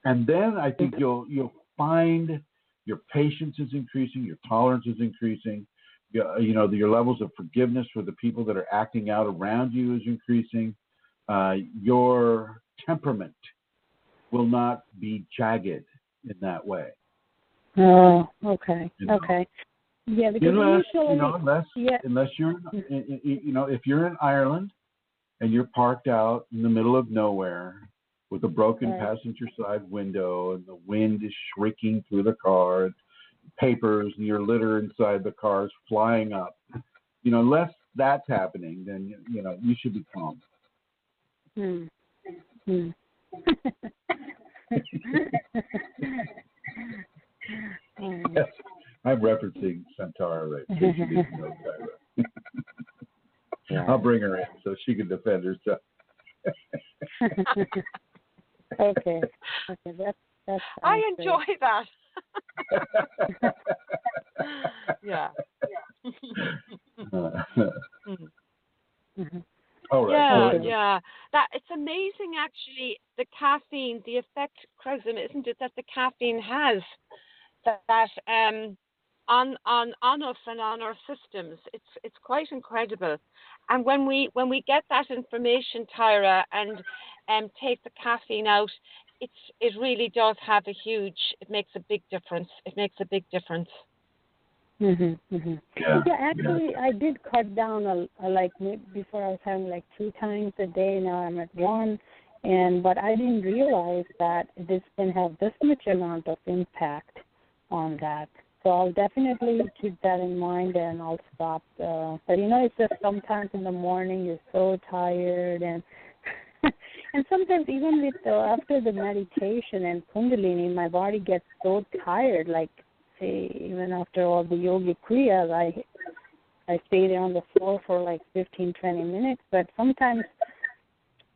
And then I think you'll find your patience is increasing, your tolerance is increasing, you know, your levels of forgiveness for the people that are acting out around you is increasing. Your temperament will not be jagged in that way. Oh, okay, you know? Okay. Yeah, because unless you're, you know, if you're in Ireland and you're parked out in the middle of nowhere with a broken passenger side window and the wind is shrieking through the car, and papers and your litter inside the car is flying up, you know, unless that's happening, then, you know, you should be calm. Yes, I'm referencing Santara right now. She didn't know Tyra. I'll bring her in so she can defend herself. Okay, that's I enjoy that. Yeah. All right. Yeah. That it's amazing, actually, the caffeine, the effect, Chrism, isn't it, that the caffeine has that on us and on our systems. It's quite incredible. And when we get that information, Tyra, and take the caffeine out, it really does have it makes a big difference. It makes a big difference. Yeah, actually, I did cut down like before I was having like 2 times a day. Now I'm at 1, but I didn't realize that this can have this much amount of impact on that. So I'll definitely keep that in mind, and I'll stop. But it's just sometimes in the morning you're so tired, and and sometimes even with after the meditation and Kundalini, my body gets so tired. Like say, even after all the yogic kriyas, I stay there on the floor for like 15, 20 minutes. But sometimes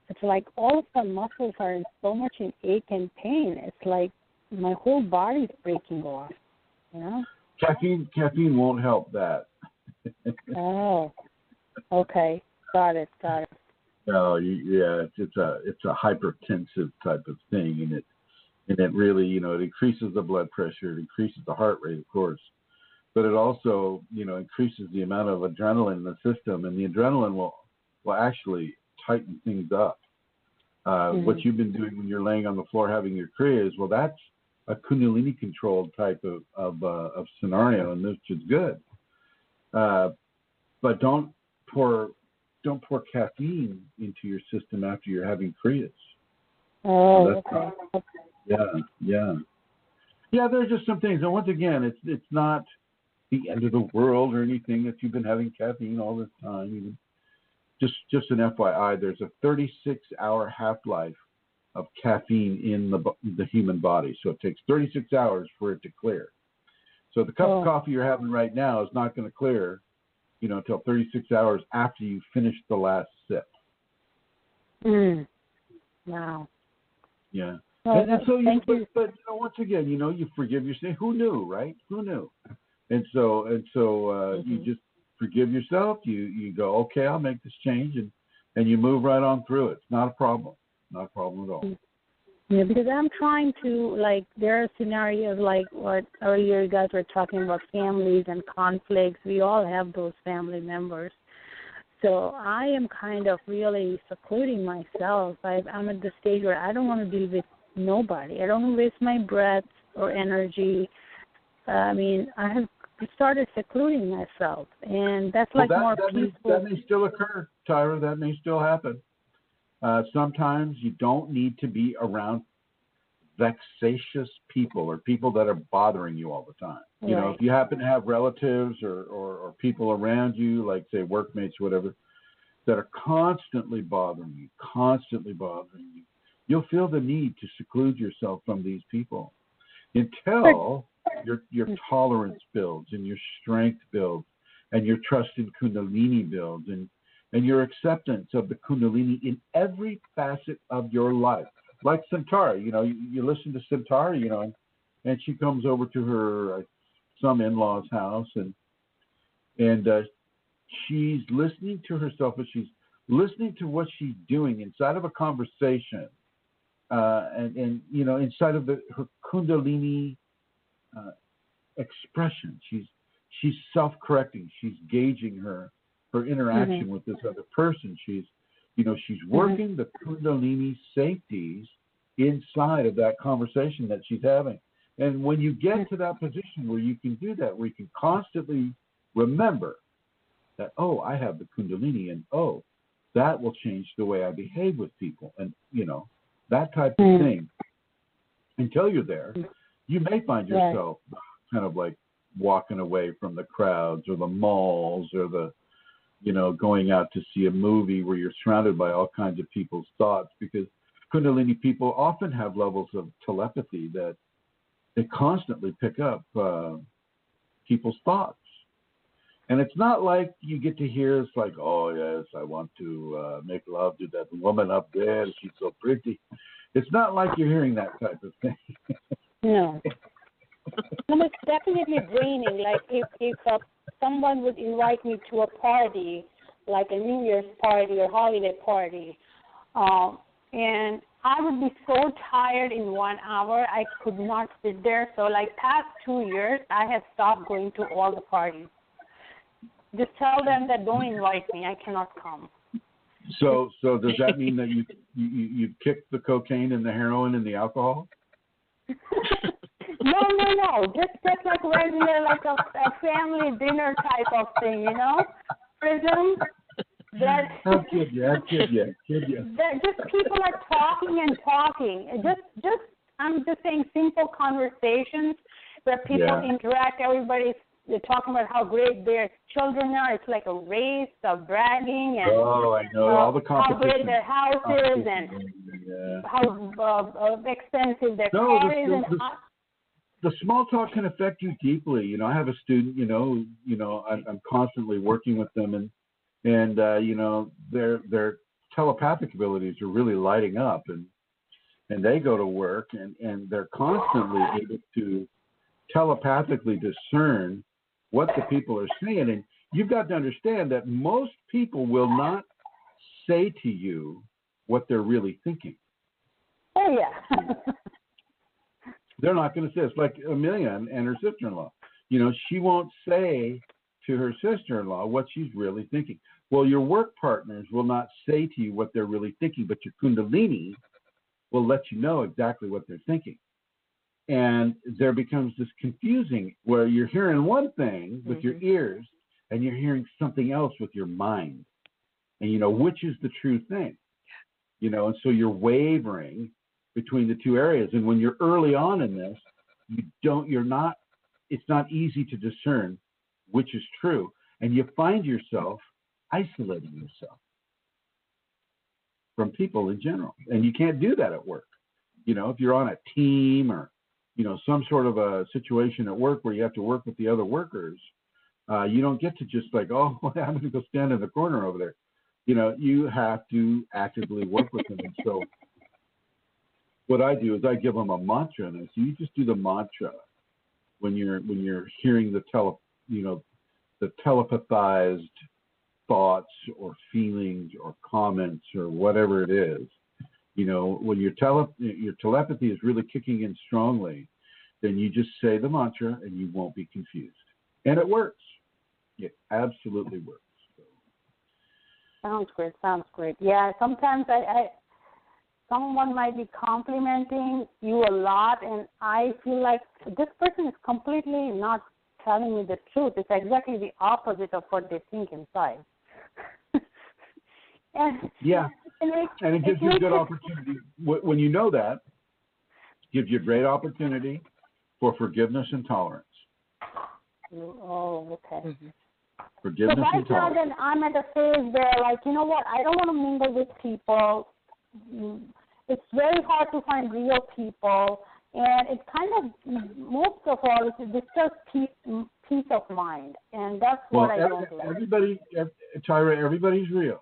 it's like all of the muscles are in so much in ache and pain. It's like my whole body's breaking off. Caffeine won't help that. Oh, okay, got it. No, it's a hypertensive type of thing, and it really, it increases the blood pressure, it increases the heart rate, of course, but it also, increases the amount of adrenaline in the system, and the adrenaline will actually tighten things up. What you've been doing when you're laying on the floor having your kriyas, well, that's a Kundalini controlled type of scenario, and this is good. But don't pour caffeine into your system after you're having kriyas. Oh, okay. Yeah. There's just some things, and once again, it's not the end of the world or anything that you've been having caffeine all this time. Even just an FYI, there's a 36-hour half-life of caffeine in the human body, so it takes 36 hours for it to clear. So the cup of coffee you're having right now is not going to clear, until 36 hours after you finish the last sip. Wow. Yeah. Well, and so thank you. But once again, you forgive yourself. Who knew, right? Who knew? And so you just forgive yourself. You go, okay, I'll make this change, and you move right on through it. It's not a problem. Not a problem at all. Yeah, because I'm trying to, there are scenarios like what earlier you guys were talking about, families and conflicts. We all have those family members. So I am kind of really secluding myself. I'm at the stage where I don't want to deal with nobody. I don't want to waste my breath or energy. I have started secluding myself, and that's more peaceful. That may still occur, Tyra. That may still happen. Sometimes you don't need to be around vexatious people or people that are bothering you all the time. Right. If you happen to have relatives or people around you, like say workmates or whatever, that are constantly bothering you, you'll feel the need to seclude yourself from these people until your tolerance builds and your strength builds and your trust in Kundalini builds and your acceptance of the Kundalini in every facet of your life. Like Centauri, you listen to Centauri, and she comes over to her some in-law's house, and she's listening to herself, but she's listening to what she's doing inside of a conversation, and inside of her Kundalini expression. She's self-correcting. She's gauging her interaction with this other person. She's working the Kundalini safeties inside of that conversation that she's having. And when you get to that position where you can do that, where you can constantly remember that, I have the Kundalini, and that will change the way I behave with people, and that type of thing. Until you're there, you may find yourself kind of like walking away from the crowds or the malls or the going out to see a movie where you're surrounded by all kinds of people's thoughts, because Kundalini people often have levels of telepathy that they constantly pick up people's thoughts. And it's not like you get to hear, it's like, oh, yes, I want to make love to that woman up there. She's so pretty. It's not like you're hearing that type of thing. No. It's definitely draining. Like if someone would invite me to a party, like a New Year's party or holiday party, and I would be so tired in 1 hour, I could not sit there. So past 2 years, I have stopped going to all the parties. Just tell them that don't invite me. I cannot come. So does that mean that you kicked the cocaine and the heroin and the alcohol? No. Just like regular, like a family dinner type of thing, Chrism. I kid you. That just people are talking. I'm just saying simple conversations, where people Yeah. interact. They're talking about how great their children are. It's like a race of bragging and I know all the how competition. great their house is and how expensive their car is. The small talk can affect you deeply. You know, I have a student. I'm constantly working with them, and their telepathic abilities are really lighting up, and they go to work, and they're constantly able to telepathically discern what the people are saying. And you've got to understand that most people will not say to you what they're really thinking. Oh, yeah. They're not going to say. It's like Amelia and her sister-in-law. You know, she won't say to her sister-in-law what she's really thinking. Well, your work partners will not say to you what they're really thinking, but your Kundalini will let you know exactly what they're thinking. And there becomes this confusing where you're hearing one thing with your ears and you're hearing something else with your mind. And, which is the true thing? And so you're wavering between the two areas. And when you're early on in this, it's not easy to discern which is true. And you find yourself isolating yourself from people in general. And you can't do that at work. If you're on a team or, some sort of a situation at work where you have to work with the other workers, you don't get to just like, I'm going to go stand in the corner over there. You have to actively work with them. And so what I do is I give them a mantra, and I say, you just do the mantra when you're hearing the telepathized thoughts or feelings or comments or whatever it is. When your telepathy is really kicking in strongly, then you just say the mantra and you won't be confused. And it works. It absolutely works. Sounds great. Yeah, sometimes someone might be complimenting you a lot, and I feel like this person is completely not telling me the truth. It's exactly the opposite of what they think inside. And it gives you a good opportunity. When you know that, it gives you a great opportunity for forgiveness and tolerance. Oh, okay. Mm-hmm. Forgiveness and tolerance. So right now, then I'm at a phase where, like, you know what? I don't want to mingle with people. It's very hard to find real people, and it's kind of, most of all, it's just peace of mind, and that's what I don't like. Everybody's real.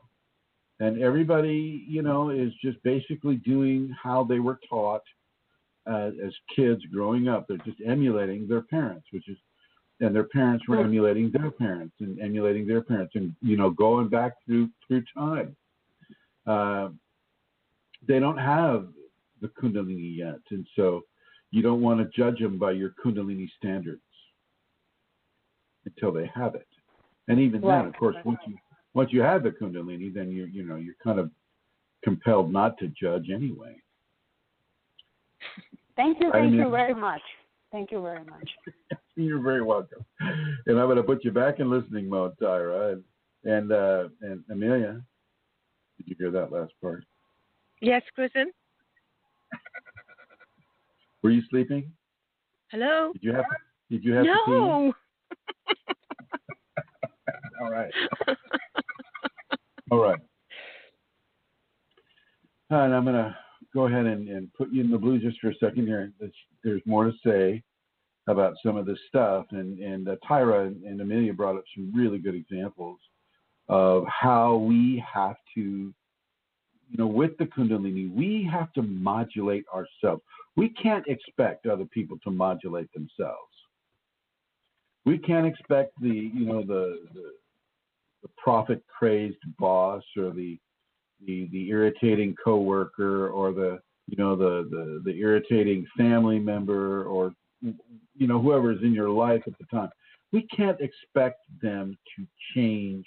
And everybody, is just basically doing how they were taught as kids growing up. They're just emulating their parents, and their parents were emulating their parents and emulating their parents, and going back through time. They don't have the Kundalini yet, and so you don't want to judge them by your Kundalini standards until they have it. And even then, of course, once you have the Kundalini, then you're kind of compelled not to judge anyway. Thank you very much. Thank you very much. You're very welcome. And I'm going to put you back in listening mode, Tyra. And Amelia, did you hear that last part? Yes, Chrism. Were you sleeping? Hello? Did you have to pee? No. All right. All right. And I'm going to go ahead and put you in the blue just for a second here. There's more to say about some of this stuff. And Tyra and Amelia brought up some really good examples of how we have to, with the Kundalini, we have to modulate ourselves. We can't expect other people to modulate themselves. We can't expect the profit-crazed boss or the irritating coworker or the irritating family member or whoever is in your life at the time. We can't expect them to change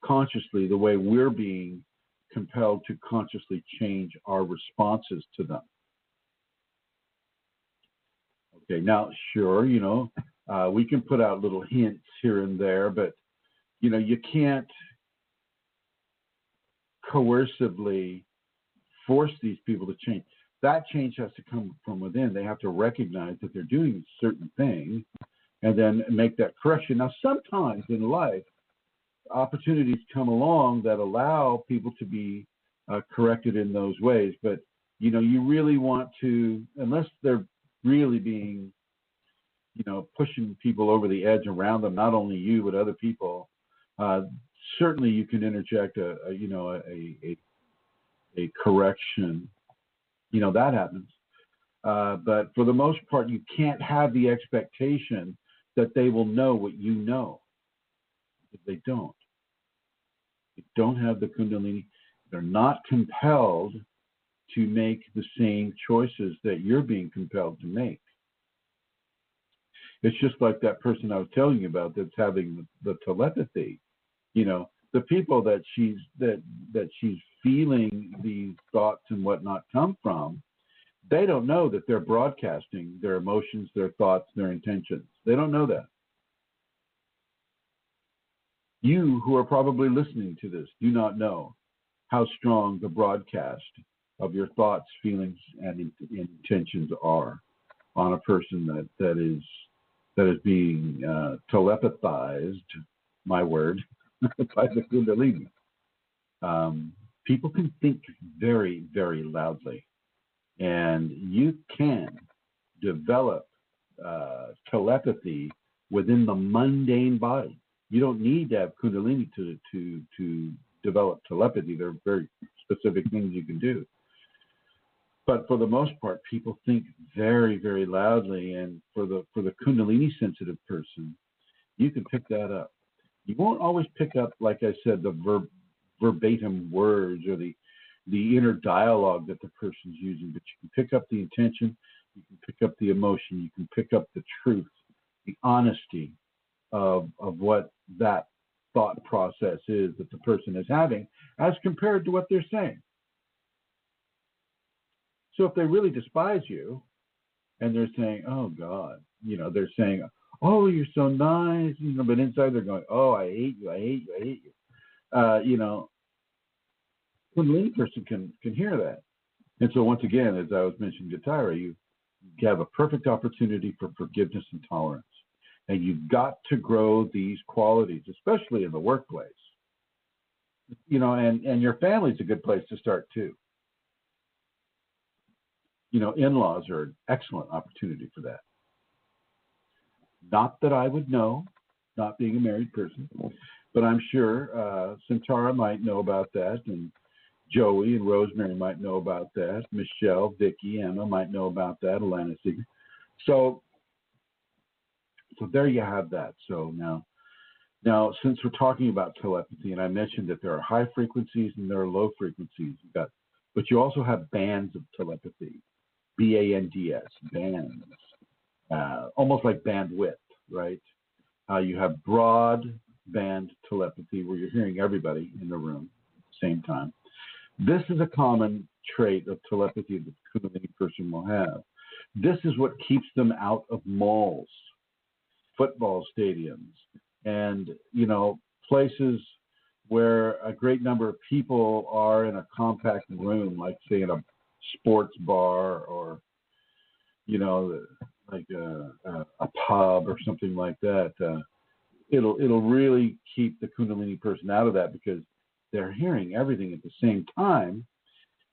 consciously the way we're being compelled to consciously change our responses to them. Okay, now sure, we can put out little hints here and there, but you can't coercively force these people to change. that change has to come from within. They have to recognize that they're doing a certain thing and then make that correction. Now, sometimes in life, opportunities come along that allow people to be corrected in those ways. But, you really want to, unless they're really being, pushing people over the edge around them, not only you, but other people, certainly you can interject a correction. That happens. But for the most part, you can't have the expectation that they will know what you know. Because they don't. They don't have the Kundalini. They're not compelled to make the same choices that you're being compelled to make. It's just like that person I was telling you about that's having the telepathy. The people that she's feeling these thoughts and whatnot come from, they don't know that they're broadcasting their emotions, their thoughts, their intentions. They don't know that. You who are probably listening to this do not know how strong the broadcast of your thoughts, feelings, and intentions are on a person that is being telepathized, my word, by the Kundalini. People can think very, very loudly, and you can develop telepathy within the mundane body. You don't need to have Kundalini to develop telepathy. There are very specific things you can do. But for the most part, people think very, very loudly, and for the Kundalini sensitive person, you can pick that up. You won't always pick up, like I said, the verbatim words or the inner dialogue that the person's using, but you can pick up the intention, you can pick up the emotion, you can pick up the truth, the honesty of what that thought process is that the person is having as compared to what they're saying. So if they really despise you and they're saying, oh God, they're saying, oh, you're so nice, but inside they're going, oh, I hate you, I hate you, I hate you. Kundalini person can hear that. And so once again, as I was mentioning to Tyra, you have a perfect opportunity for forgiveness and tolerance. And you've got to grow these qualities, especially in the workplace. And your family's a good place to start too. In-laws are an excellent opportunity for that. Not that I would know, not being a married person, but I'm sure Santara might know about that, and Joey and Rosemary might know about that. Michelle, Vicky, Emma might know about that. Alana Seeger. So there you have that. So now, since we're talking about telepathy, and I mentioned that there are high frequencies and there are low frequencies, but you also have bands of telepathy, BANDS, bands, almost like bandwidth, right? You have broad band telepathy where you're hearing everybody in the room at the same time. This is a common trait of telepathy that the Kundalini person will have. This is what keeps them out of malls, football stadiums, and places where a great number of people are in a compact room, like say in a sports bar or like a pub or something like that. It'll really keep the Kundalini person out of that because they're hearing everything at the same time,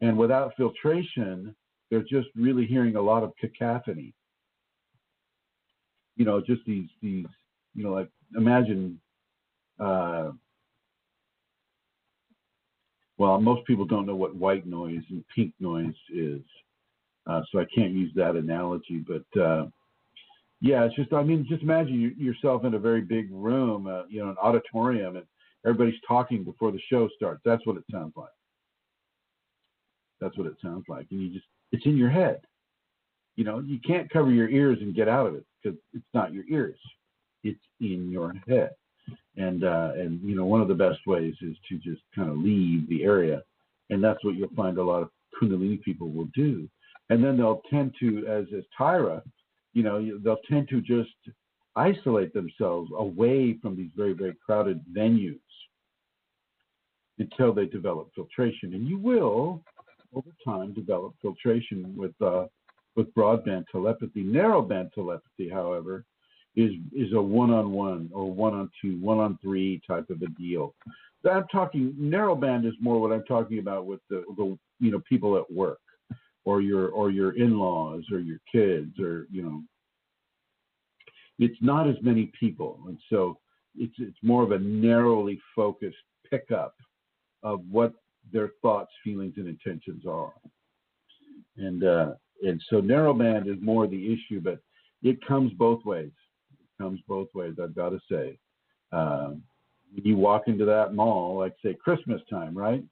and without filtration, they're just really hearing a lot of cacophony. Just these like imagine. Well, most people don't know what white noise and pink noise is, so I can't use that analogy. But yeah, it's just just imagine yourself in a very big room, an auditorium, and everybody's talking before the show starts. That's what it sounds like. That's what it sounds like, and it's in your head. You can't cover your ears and get out of it because it's not your ears; it's in your head. And one of the best ways is to just kind of leave the area, and that's what you'll find a lot of Kundalini people will do. And then they'll tend to, as Tyra, they'll tend to just isolate themselves away from these very, very crowded venues until they develop filtration. And you will, over time develop filtration with broadband telepathy. Narrowband telepathy, however, is a one-on-one or one-on-two, one-on-three type of a deal. I'm talking narrowband is more what I'm talking about with the people at work, or your in-laws, or your kids, or it's not as many people, and so it's more of a narrowly focused pickup of what their thoughts, feelings, and intentions are, and so narrowband is more the issue, but it comes both ways. I've got to say. When you walk into that mall, like say Christmas time, right?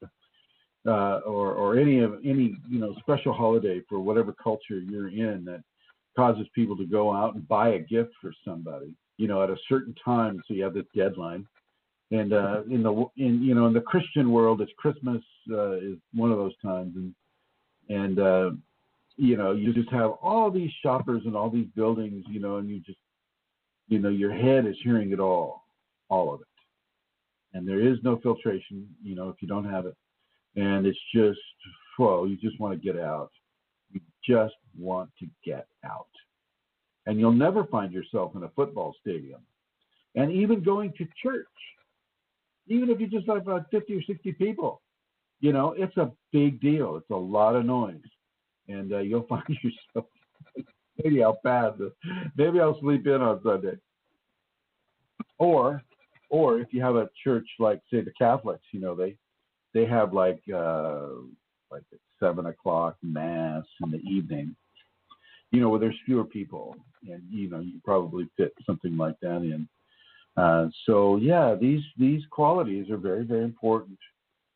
Or any special holiday for whatever culture you're in that causes people to go out and buy a gift for somebody, at a certain time, so you have this deadline. And in the Christian world, it's Christmas is one of those times, and you just have all these shoppers and all these buildings, and you just your head is hearing it all of it. And there is no filtration, if you don't have it. And it's just, you just want to get out. You just want to get out. And you'll never find yourself in a football stadium. And even going to church, even if you just have about 50 or 60 people, it's a big deal. It's a lot of noise. And you'll find yourself, maybe I'll pass it. Maybe I'll sleep in on Sunday. Or if you have a church like, say, the Catholics, they have like at 7 o'clock mass in the evening, where there's fewer people, and you probably fit something like that in. So yeah, these qualities are very, very important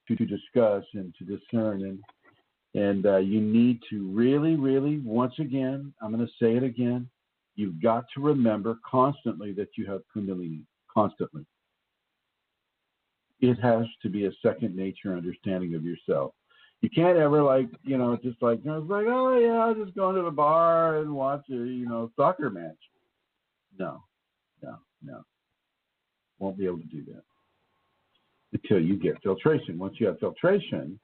to discuss and to discern, and you need to really, really, once again, I'm going to say it again, you've got to remember constantly that you have Kundalini, constantly. It has to be a second nature understanding of yourself. You can't ever just like, oh yeah, I'll just go to the bar and watch a, soccer match. No. Won't be able to do that until you get filtration. Once you have filtration,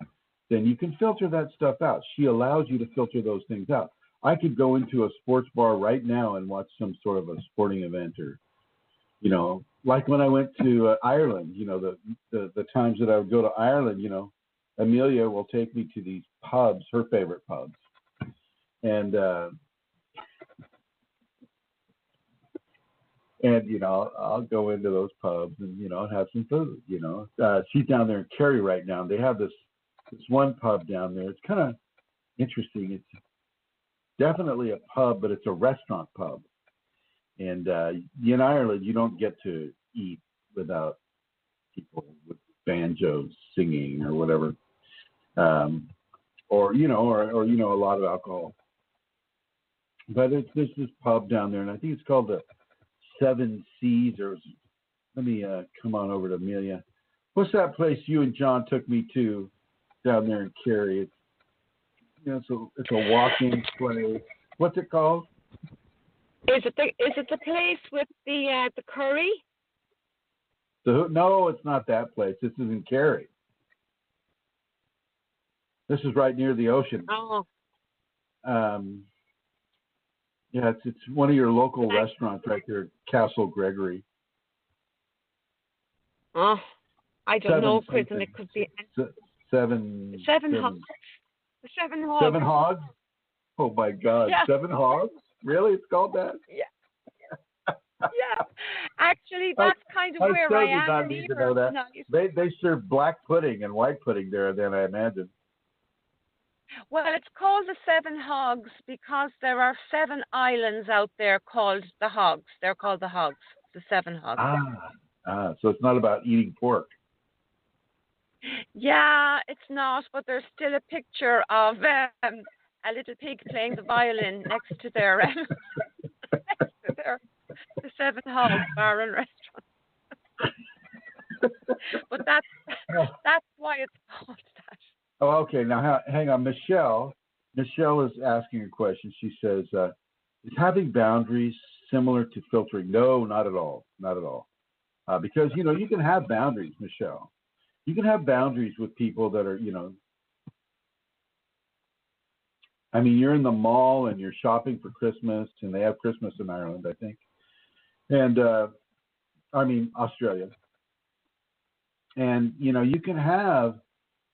then you can filter that stuff out. She allows you to filter those things out. I could go into a sports bar right now and watch some sort of a sporting event, or, like when I went to Ireland, the times that I would go to Ireland, Amelia will take me to these pubs, her favorite pubs. And I'll go into those pubs and, have some food, She's down there in Kerry right now. They have this one pub down there. It's kind of interesting. It's definitely a pub, but it's a restaurant pub. And in Ireland, you don't get to eat without people with banjos singing or whatever, or a lot of alcohol. But there's this pub down there, and I think it's called the Seven Seas. Or let me come on over to Amelia. What's that place you and John took me to down there in Kerry? It's a walk-in place. What's it called? Is it the place with the curry? No, it's not that place. This is in Kerry. This is right near the ocean. Oh. Yeah, it's one of your local restaurants right there, Castle Gregory. Oh, I don't know, Chrism. It could be seven hogs. The 7 hogs. 7 hogs? Oh my God, yeah. 7 hogs? Really? It's called that? Yeah. Yeah. Actually, that's kind of where I am. Need to know that. They serve black pudding and white pudding there, then I imagine. Well, it's called the 7 Hogs because there are 7 islands out there called the Hogs. They're called the Hogs, the 7 Hogs. So it's not about eating pork. Yeah, it's not, but there's still a picture of a little pig playing the violin next to their the 7 Hogs bar and restaurant. But that's why it's called that. Oh, okay. Now, hang on. Michelle is asking a question. She says, is having boundaries similar to filtering? No, not at all. Not at all. Because, you can have boundaries, Michelle. You can have boundaries with people that are, I mean, you're in the mall and you're shopping for Christmas, and they have Christmas in Ireland, I think, and Australia. And you can have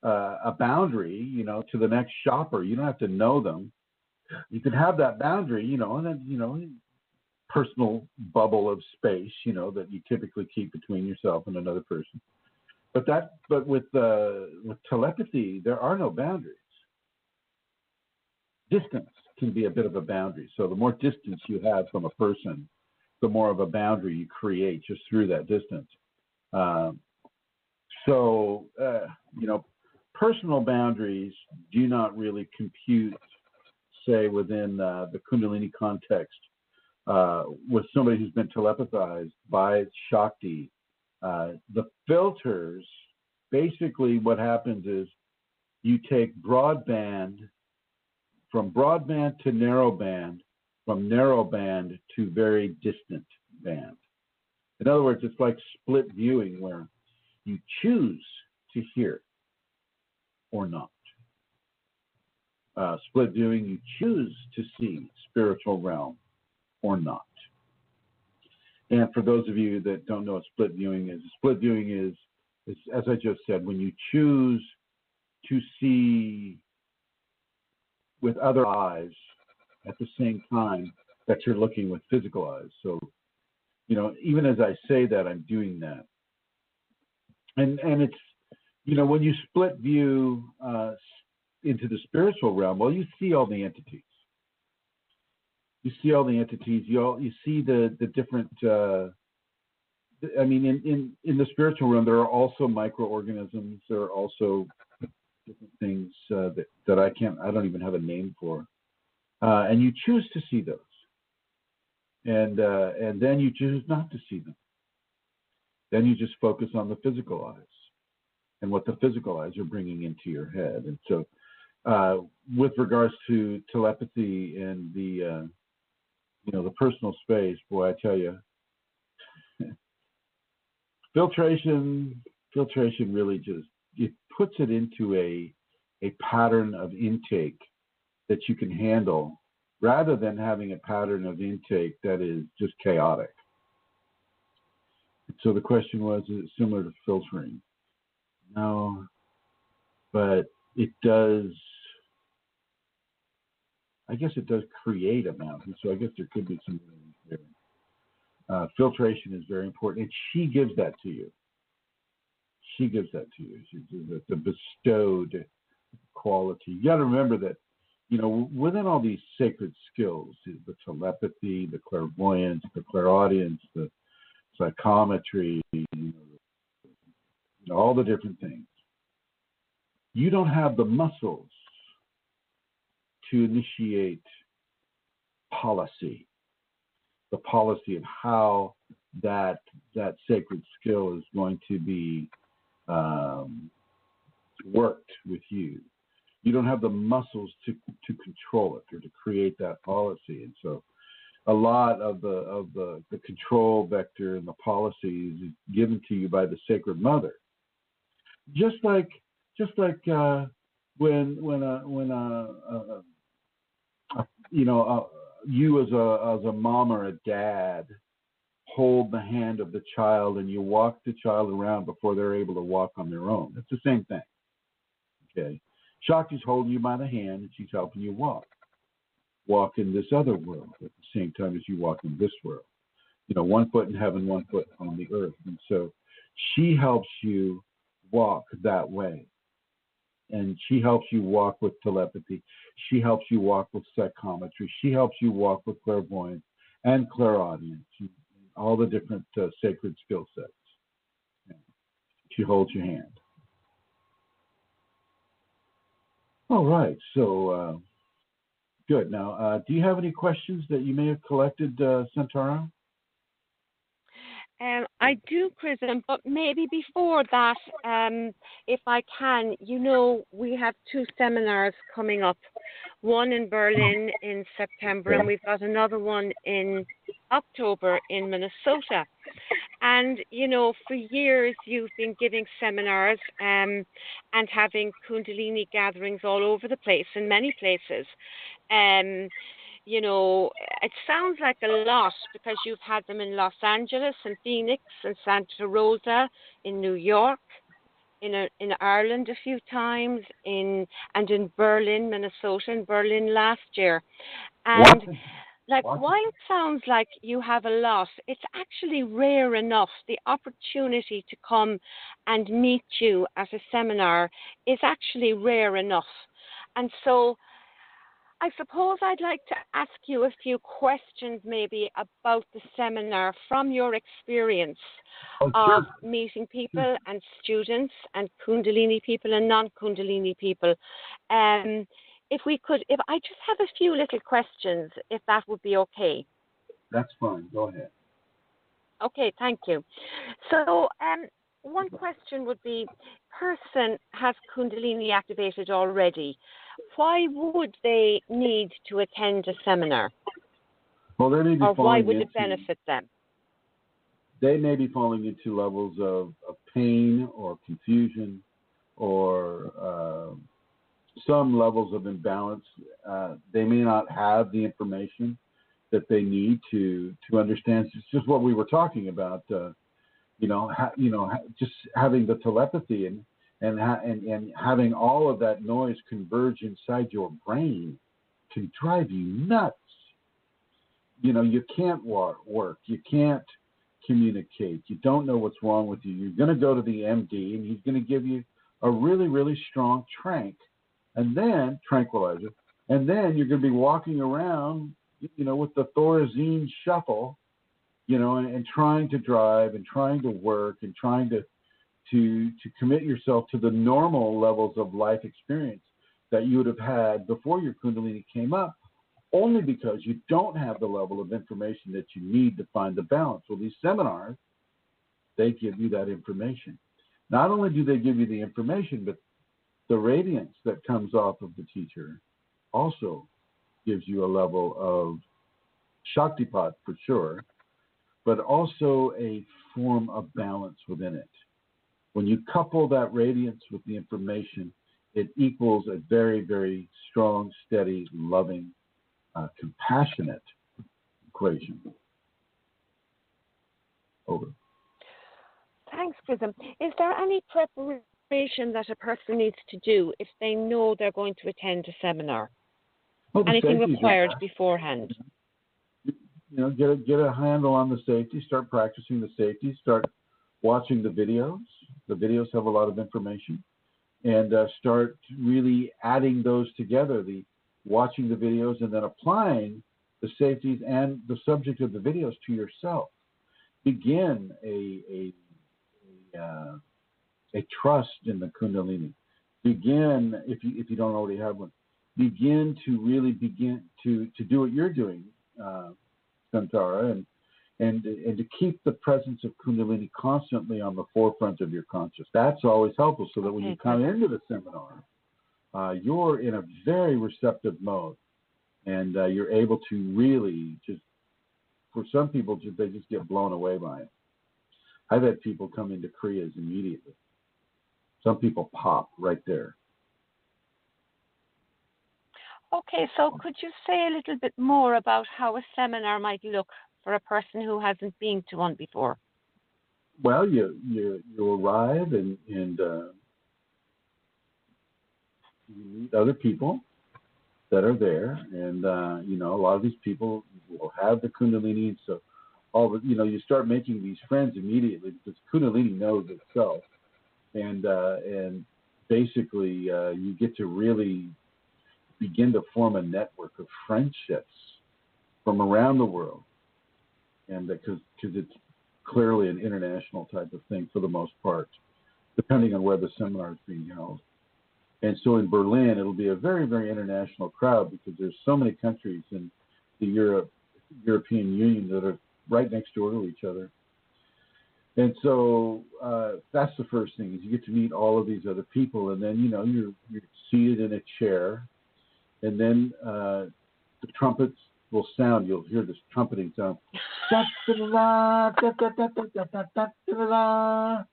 a boundary, to the next shopper. You don't have to know them. You can have that boundary, and then personal bubble of space, that you typically keep between yourself and another person. But with telepathy, there are no boundaries. Distance can be a bit of a boundary. So the more distance you have from a person, the more of a boundary you create just through that distance. Personal boundaries do not really compute, say, within the Kundalini context with somebody who's been telepathized by Shakti. The filters, basically what happens is you take broadband, from broadband to narrowband, from narrowband to very distant band. In other words, it's like split viewing where you choose to hear or not. Split viewing, you choose to see spiritual realm or not. And for those of you that don't know what split viewing is, as I just said, when you choose to see with other eyes at the same time that you're looking with physical eyes. So, even as I say that, I'm doing that. And it's, when you split view into the spiritual realm, well, you see all the entities. You see all the entities. You see the different. In the spiritual realm, there are also microorganisms. There are also different things that I don't even have a name for, and you choose to see those, and then you choose not to see them. Then you just focus on the physical eyes and what the physical eyes are bringing into your head. And so, with regards to telepathy and the personal space, boy, I tell you, filtration really just, it puts it into a pattern of intake that you can handle, rather than having a pattern of intake that is just chaotic. So the question was, is it similar to filtering? No, but it does, I guess it does create a mountain, so I guess there could be some there. Filtration is very important, and she gives that to you. She gives that to you. She gives the bestowed quality. You got to remember that, within all these sacred skills, the telepathy, the clairvoyance, the clairaudience, the psychometry, all the different things, you don't have the muscles to initiate policy, the policy of how that sacred skill is going to be worked with you. You don't have the muscles to control it or to create that policy. And so a lot of the control vector and the policies is given to you by the Sacred Mother. Just like when you as a mom or a dad hold the hand of the child and you walk the child around before they're able to walk on their own. It's the same thing. Okay. Shakti's holding you by the hand and she's helping you walk in this other world at the same time as you walk in this world. 1 foot in heaven, 1 foot on the earth. And so she helps you walk that way. And she helps you walk with telepathy. She helps you walk with psychometry. She helps you walk with clairvoyance and clairaudience, all the different sacred skill sets. She holds your hand. All right, so good. Now, do you have any questions that you may have collected, Centauro? I do, Chrism, but maybe before that, if I can, we have 2 seminars coming up. One in Berlin in September, and we've got another one in October in Minnesota. And, for years you've been giving seminars and having Kundalini gatherings all over the place, in many places. It sounds like a lot because you've had them in Los Angeles and Phoenix and Santa Rosa, in New York, in Ireland a few times, and in Berlin, Minnesota, in Berlin last year. And while it sounds like you have a lot, it's actually rare enough. The opportunity to come and meet you at a seminar is actually rare enough. And so I suppose I'd like to ask you a few questions maybe about the seminar from your experience of meeting people and students and Kundalini people and non-Kundalini people. If I just have a few little questions, if that would be okay. That's fine. Go ahead. Okay, thank you. So one question would be, person has Kundalini activated already. Why would they need to attend a seminar? Well, they may be or why would it benefit them? They may be falling into levels of pain or confusion or some levels of imbalance. They may not have the information that they need to understand. It's just what we were talking about. Just having the telepathy and having all of that noise converge inside your brain can drive you nuts. You can't work. You can't communicate. You don't know what's wrong with you. You're going to go to the MD, and he's going to give you a really, really strong tranquilizer, and then you're going to be walking around, with the Thorazine shuffle, and trying to drive and trying to work and trying to commit yourself to the normal levels of life experience that you would have had before your Kundalini came up, only because you don't have the level of information that you need to find the balance. Well, these seminars, they give you that information. Not only do they give you the information, but the radiance that comes off of the teacher also gives you a level of Shaktipat for sure, but also a form of balance within it. When you couple that radiance with the information, it equals a very, very strong, steady, loving, compassionate equation. Over. Thanks, Chrism. Is there any preparation that a person needs to do if they know they're going to attend a seminar? Anything required beforehand? Get a handle on the safety. Start practicing the safety. Start watching the videos. The videos have a lot of information, and start really adding those together. Watching the videos and then applying the safeties and the subject of the videos to yourself. Begin a trust in the Kundalini. Begin, if you don't already have one, begin to do what you're doing, Santara, and to keep the presence of Kundalini constantly on the forefront of your conscious. That's always helpful, so that when you come into the seminar, you're in a very receptive mode, and you're able to really just, for some people, they just get blown away by it. I've had people come into Kriyas immediately. Some people pop right there. Okay, so could you say a little bit more about how a seminar might look for a person who hasn't been to one before? Well, you arrive and you meet other people that are there, and a lot of these people will have the Kundalini, and so you start making these friends immediately because Kundalini knows itself, and basically you get to really begin to form a network of friendships from around the world, and because it's clearly an international type of thing for the most part, depending on where the seminar is being held. And so in Berlin, it'll be a very, very international crowd because there's so many countries in the European Union that are right next door to each other. And so that's the first thing, is you get to meet all of these other people, and then, you're seated in a chair, and then the trumpets will sound. You'll hear this trumpeting sound. da-da-da, da-da-da-da-da-da-da-da.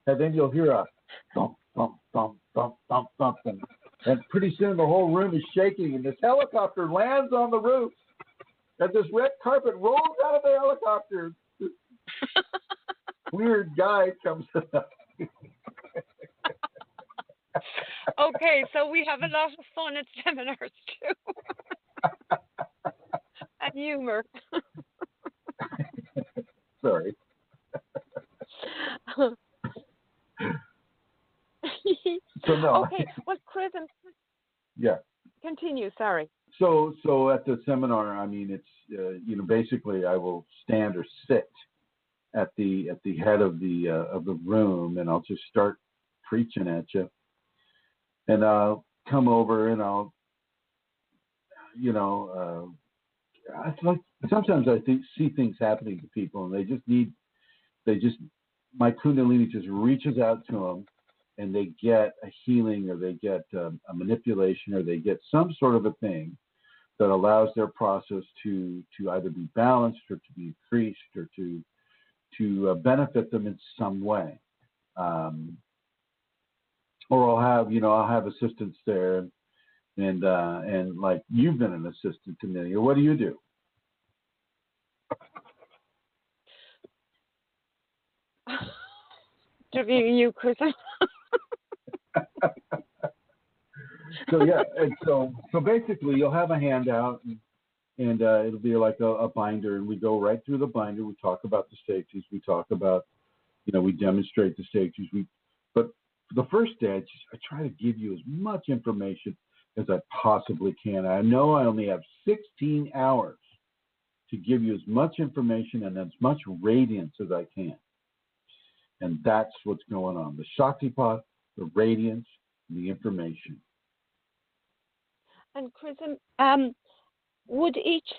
And then you'll hear a thump, thump, thump, thump, thump, thump. And pretty soon the whole room is shaking, and this helicopter lands on the roof. And this red carpet rolls out of the helicopter. This weird guy comes up. Okay, so we have a lot of fun at seminars too. And humor. Sorry. So no. Okay, well, Chrism. Yeah. Continue. Sorry. So at the seminar, I mean, it's basically I will stand or sit at the head of the room, and I'll just start preaching at you, and I'll come over and I'll, it's like sometimes I see things happening to people, and my Kundalini just reaches out to them, and they get a healing, or they get a manipulation, or they get some sort of a thing that allows their process to either be balanced or to be increased or to benefit them in some way. Or I'll have assistants there, and like you've been an assistant to me. Or what do you do? Interviewing you, Chrism. So yeah, and so basically you'll have a handout, and it'll be like a binder, and we go right through the binder. We talk about the safeties. We talk about, we demonstrate the safeties. But for the first day, I try to give you as much information as I possibly can. I know I only have 16 hours to give you as much information and as much radiance as I can. And that's what's going on. The Shaktipat, the radiance, and the information. And Chrism, would each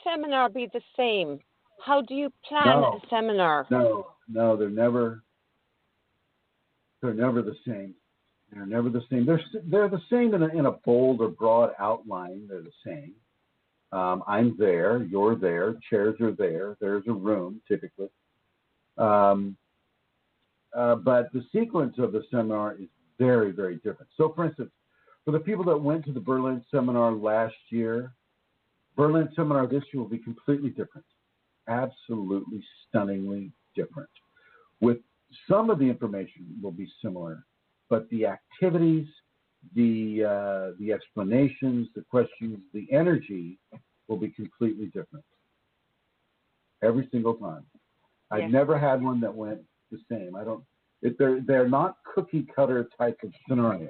seminar be the same? How do you plan a seminar? No, they're never the same. They're never the same. They're the same in a bold or broad outline. They're the same. I'm there. You're there. Chairs are there. There's a room typically. But the sequence of the seminar is very, very different. So, for instance, for the people that went to the Berlin seminar last year, Berlin seminar this year will be completely different. Absolutely stunningly different. With some of the information will be similar, but the activities, the explanations, the questions, the energy will be completely different. Every single time. Yes. I've never had one that went the same. They're not cookie cutter type of scenarios.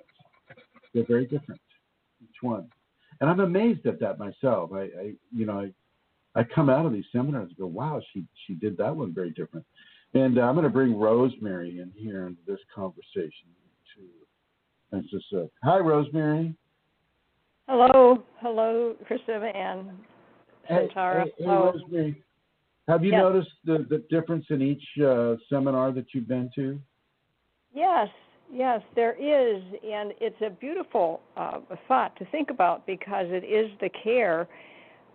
They're very different, each one. And I'm amazed at that myself. I come out of these seminars and go, wow, she did that one very different. And I'm going to bring Rosemary in here into this conversation too. And just hi, Rosemary. Hello, Chrism and Santara. Hey, Rosemary. Have you noticed the difference in each seminar that you've been to? Yes, there is, and it's a beautiful thought to think about, because it is the care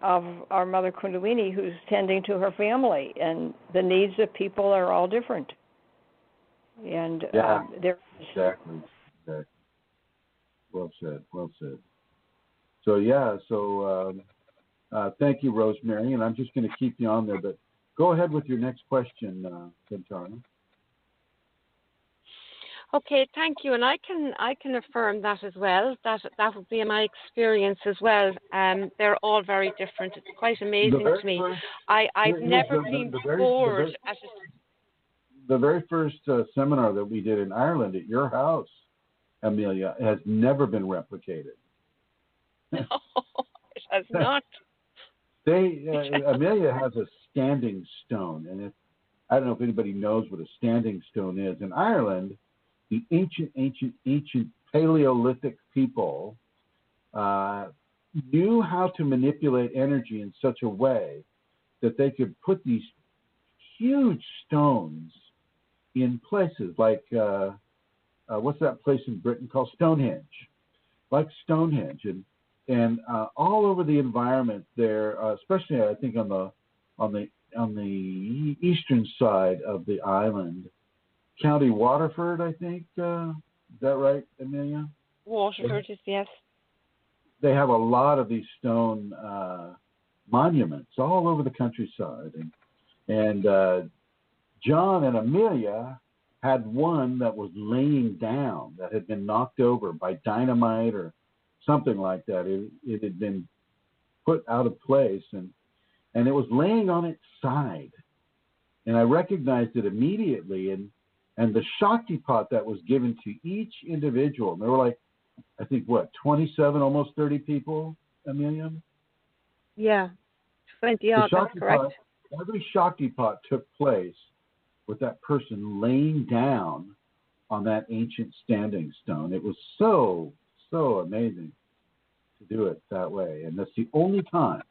of our Mother Kundalini who's tending to her family, and the needs of people are all different. And exactly. Well said. So thank you, Rosemary, and I'm just going to keep you on there, but go ahead with your next question, Santana. Okay, thank you, and I can affirm that as well. That would be my experience as well. They're all very different. It's quite amazing to me. I've never been bored at it. The very first seminar that we did in Ireland at your house, Amelia, has never been replicated. No, it has not. Amelia has a standing stone, and I don't know if anybody knows what a standing stone is. In Ireland, the ancient Paleolithic people knew how to manipulate energy in such a way that they could put these huge stones in places like, what's that place in Britain called? Stonehenge. Like Stonehenge. And all over the environment there, especially I think on on the eastern side of the island, County Waterford, I think. Is that right, Amelia? Waterford is, yes. They have a lot of these stone monuments all over the countryside, and John and Amelia had one that was laying down, that had been knocked over by dynamite or something like that. It had been put out of place, and it was laying on its side. And I recognized it immediately, and the Shakti pot that was given to each individual, and there were like, I think, 27, almost 30 people, Amelia? Yeah, 20 odd, that's correct. Every Shakti pot took place with that person laying down on that ancient standing stone. It was so amazing to do it that way. And that's the only time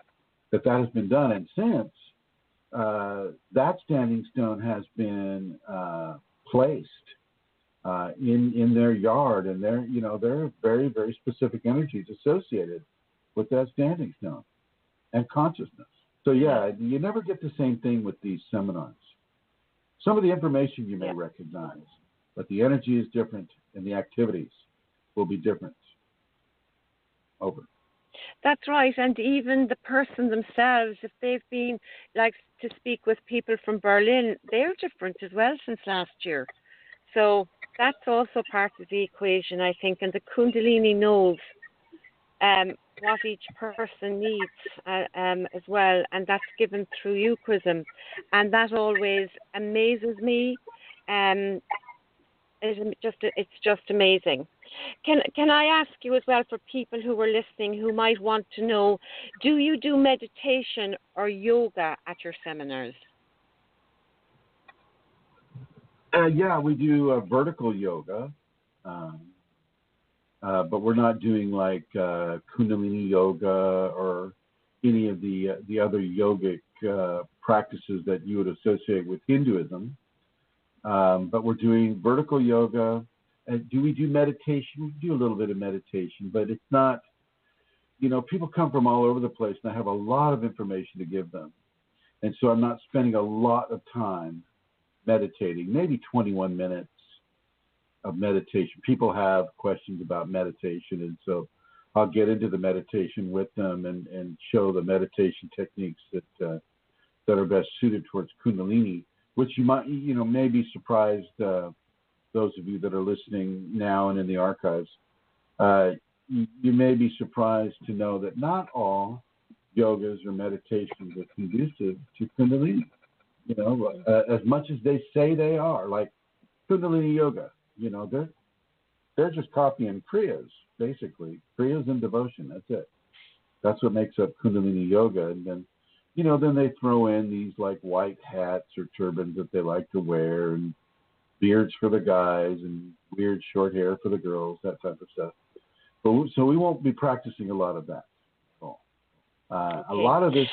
that has been done. And since that standing stone has been placed in their yard, and there are very, very specific energies associated with that standing stone and consciousness. So yeah, you never get the same thing with these seminars. Some of the information you may recognize, but the energy is different and the activities will be different. Over. That's right. And even the person themselves, if they've been, like, to speak with people from Berlin, they're different as well since last year. So that's also part of the equation, I think. And the Kundalini knows what each person needs as well. And that's given through you, Chrism. And that always amazes me. It's just amazing. Can I ask you as well, for people who are listening who might want to know, do you do meditation or yoga at your seminars? Yeah, we do vertical yoga, but we're not doing like Kundalini yoga or any of the other yogic practices that you would associate with Hinduism. But we're doing vertical yoga. Do we do meditation? We do a little bit of meditation, but it's not, people come from all over the place, and I have a lot of information to give them. And so I'm not spending a lot of time meditating, maybe 21 minutes of meditation. People have questions about meditation, and so I'll get into the meditation with them and show the meditation techniques that are best suited towards Kundalini, which you might, may be surprised, those of you that are listening now and in the archives, you may be surprised to know that not all yogas or meditations are conducive to Kundalini. As much as they say they are, like Kundalini yoga, they're just copying Kriyas, basically. Kriyas and devotion, that's it. That's what makes up Kundalini yoga. And then, then they throw in these like white hats or turbans that they like to wear, and beards for the guys and weird short hair for the girls, that type of stuff. So we won't be practicing a lot of that. Okay. A lot of this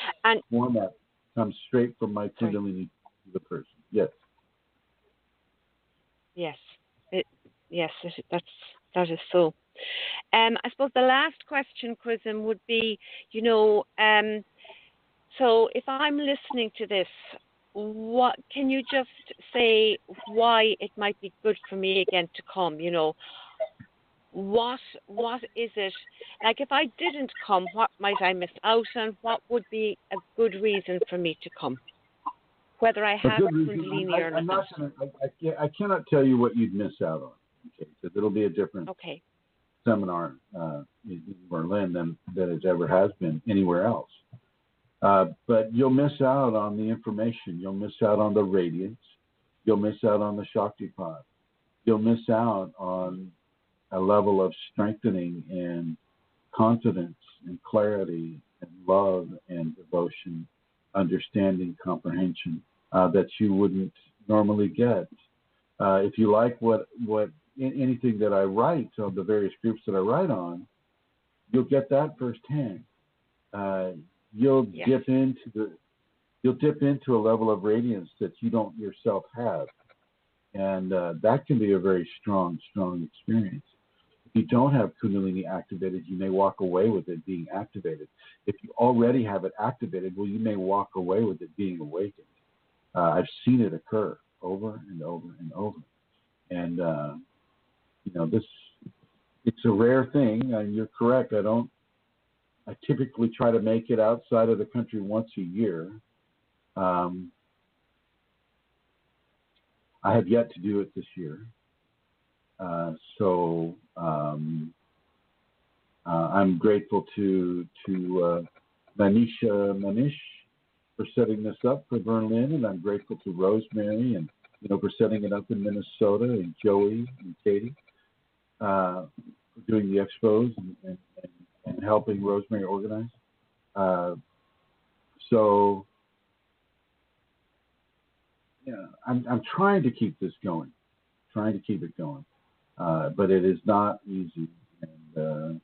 format comes straight from my Kundalini to the person. Yes. Yes. That is so. I suppose the last question, Chrism, would be, so if I'm listening to this, what can you just say why it might be good for me again to come? What is it? Like, if I didn't come, what might I miss out on? What would be a good reason for me to come? Whether I have Kundalini or not. I cannot tell you what you'd miss out on, okay? Because it'll be a different seminar in Berlin than it ever has been anywhere else. But you'll miss out on the information. You'll miss out on the radiance. You'll miss out on the Shakti pod. You'll miss out on a level of strengthening and confidence and clarity and love and devotion, understanding, comprehension that you wouldn't normally get. If you like what anything that I write on the various groups that I write on, you'll get that firsthand. You'll dip into a level of radiance that you don't yourself have, and that can be a very strong experience. If you don't have Kundalini activated, you may walk away with it being activated. If you already have it activated, well, you may walk away with it being awakened. I've seen it occur over and over and over. And, it's a rare thing, and you're correct. I typically try to make it outside of the country once a year. I have yet to do it this year. So I'm grateful to Manish for setting this up for Berlin, and I'm grateful to Rosemary and for setting it up in Minnesota, and Joey and Katie for doing the expos and helping Rosemary organize. I'm trying to keep this going, but it is not easy. And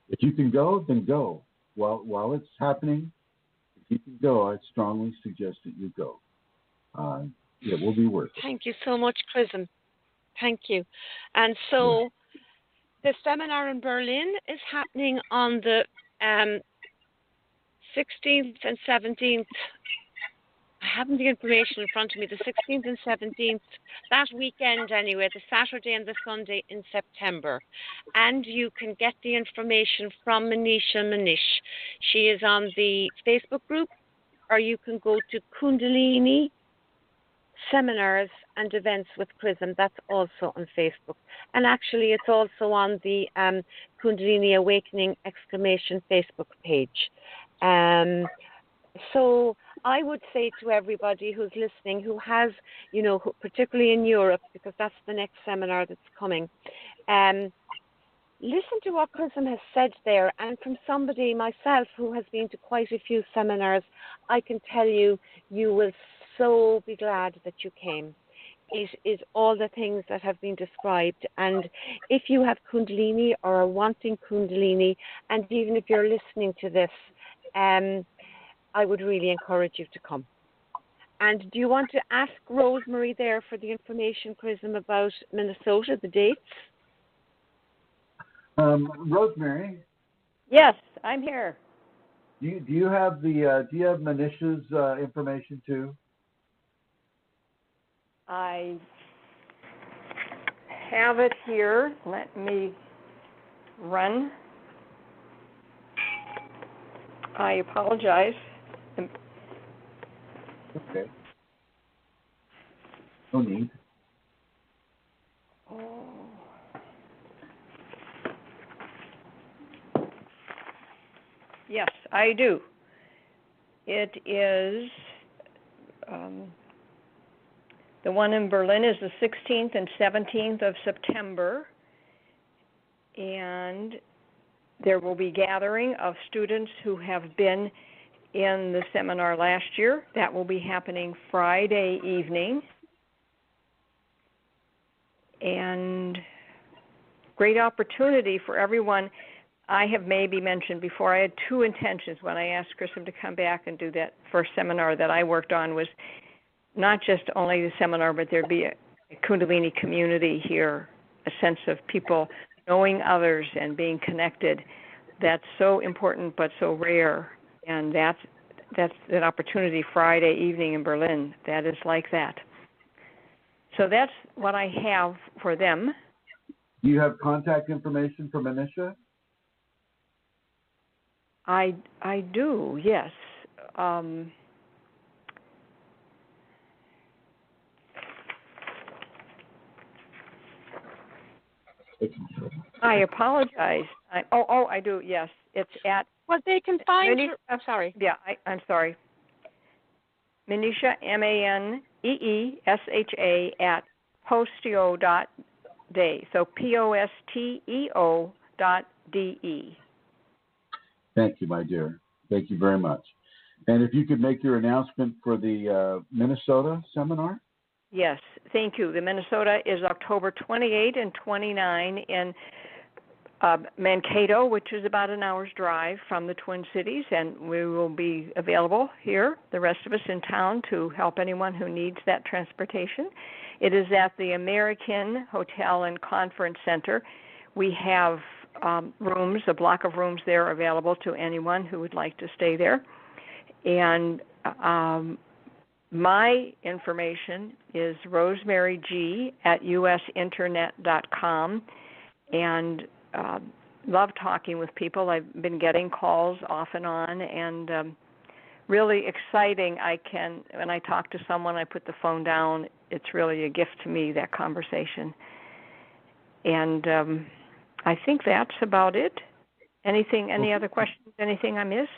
if you can go, then go. While it's happening, if you can go, I strongly suggest that you go. It will be worth it. Thank you so much, Chrism. Thank you. And so the seminar in Berlin is happening on the 16th and 17th. I haven't the information in front of me. The 16th and 17th, that weekend anyway, the Saturday and the Sunday in September. And you can get the information from Manish. She is on the Facebook group, or you can go to Kundalini Seminars and Events with Chrism. That's also on Facebook. And actually, it's also on the Kundalini Awakening ! Facebook page. So I would say to everybody who's listening, who has, particularly in Europe, because that's the next seminar that's coming, listen to what Chrism has said there. And from somebody, myself, who has been to quite a few seminars, I can tell you, you will so be glad that you came. It is all the things that have been described. And if you have Kundalini or are wanting Kundalini, and even if you're listening to this, I would really encourage you to come. And do you want to ask Rosemary there for the information, Chrism, about Minnesota, the dates? Rosemary? Yes, I'm here. Do you have Manish's information too? I have it here. Let me run. I apologize. Okay. No need. Oh. Yes, I do. It is the one in Berlin is the 16th and 17th of September, and there will be gathering of students who have been in the seminar last year. That will be happening Friday evening. And great opportunity for everyone. I have maybe mentioned before, I had two intentions when I asked Chrism to come back and do that first seminar that I worked on, was not just only the seminar, but there'd be a Kundalini community here, a sense of people knowing others and being connected. That's so important but so rare. And that's an opportunity Friday evening in Berlin. That is like that. So that's what I have for them. Do you have contact information for Manisha? I do, yes. I apologize. I do, yes. It's at... Well, they can find her. I'm sorry. Yeah, I'm sorry. Manisha, MANEESHA, at posteo.de. So POSTEO.de. Thank you, my dear. Thank you very much. And if you could make your announcement for the Minnesota seminar? Yes, thank you. The Minnesota is October 28 and 29 in Mankato, which is about an hour's drive from the Twin Cities, and we will be available here, the rest of us in town, to help anyone who needs that transportation. It is at the American Hotel and Conference Center. We have rooms, a block of rooms there available to anyone who would like to stay there. And my information is rosemaryg@usinternet.com, and love talking with people. I've been getting calls off and on, and really exciting. When I talk to someone, I put the phone down. It's really a gift to me, that conversation. And I think that's about it. Any other questions? Anything I missed?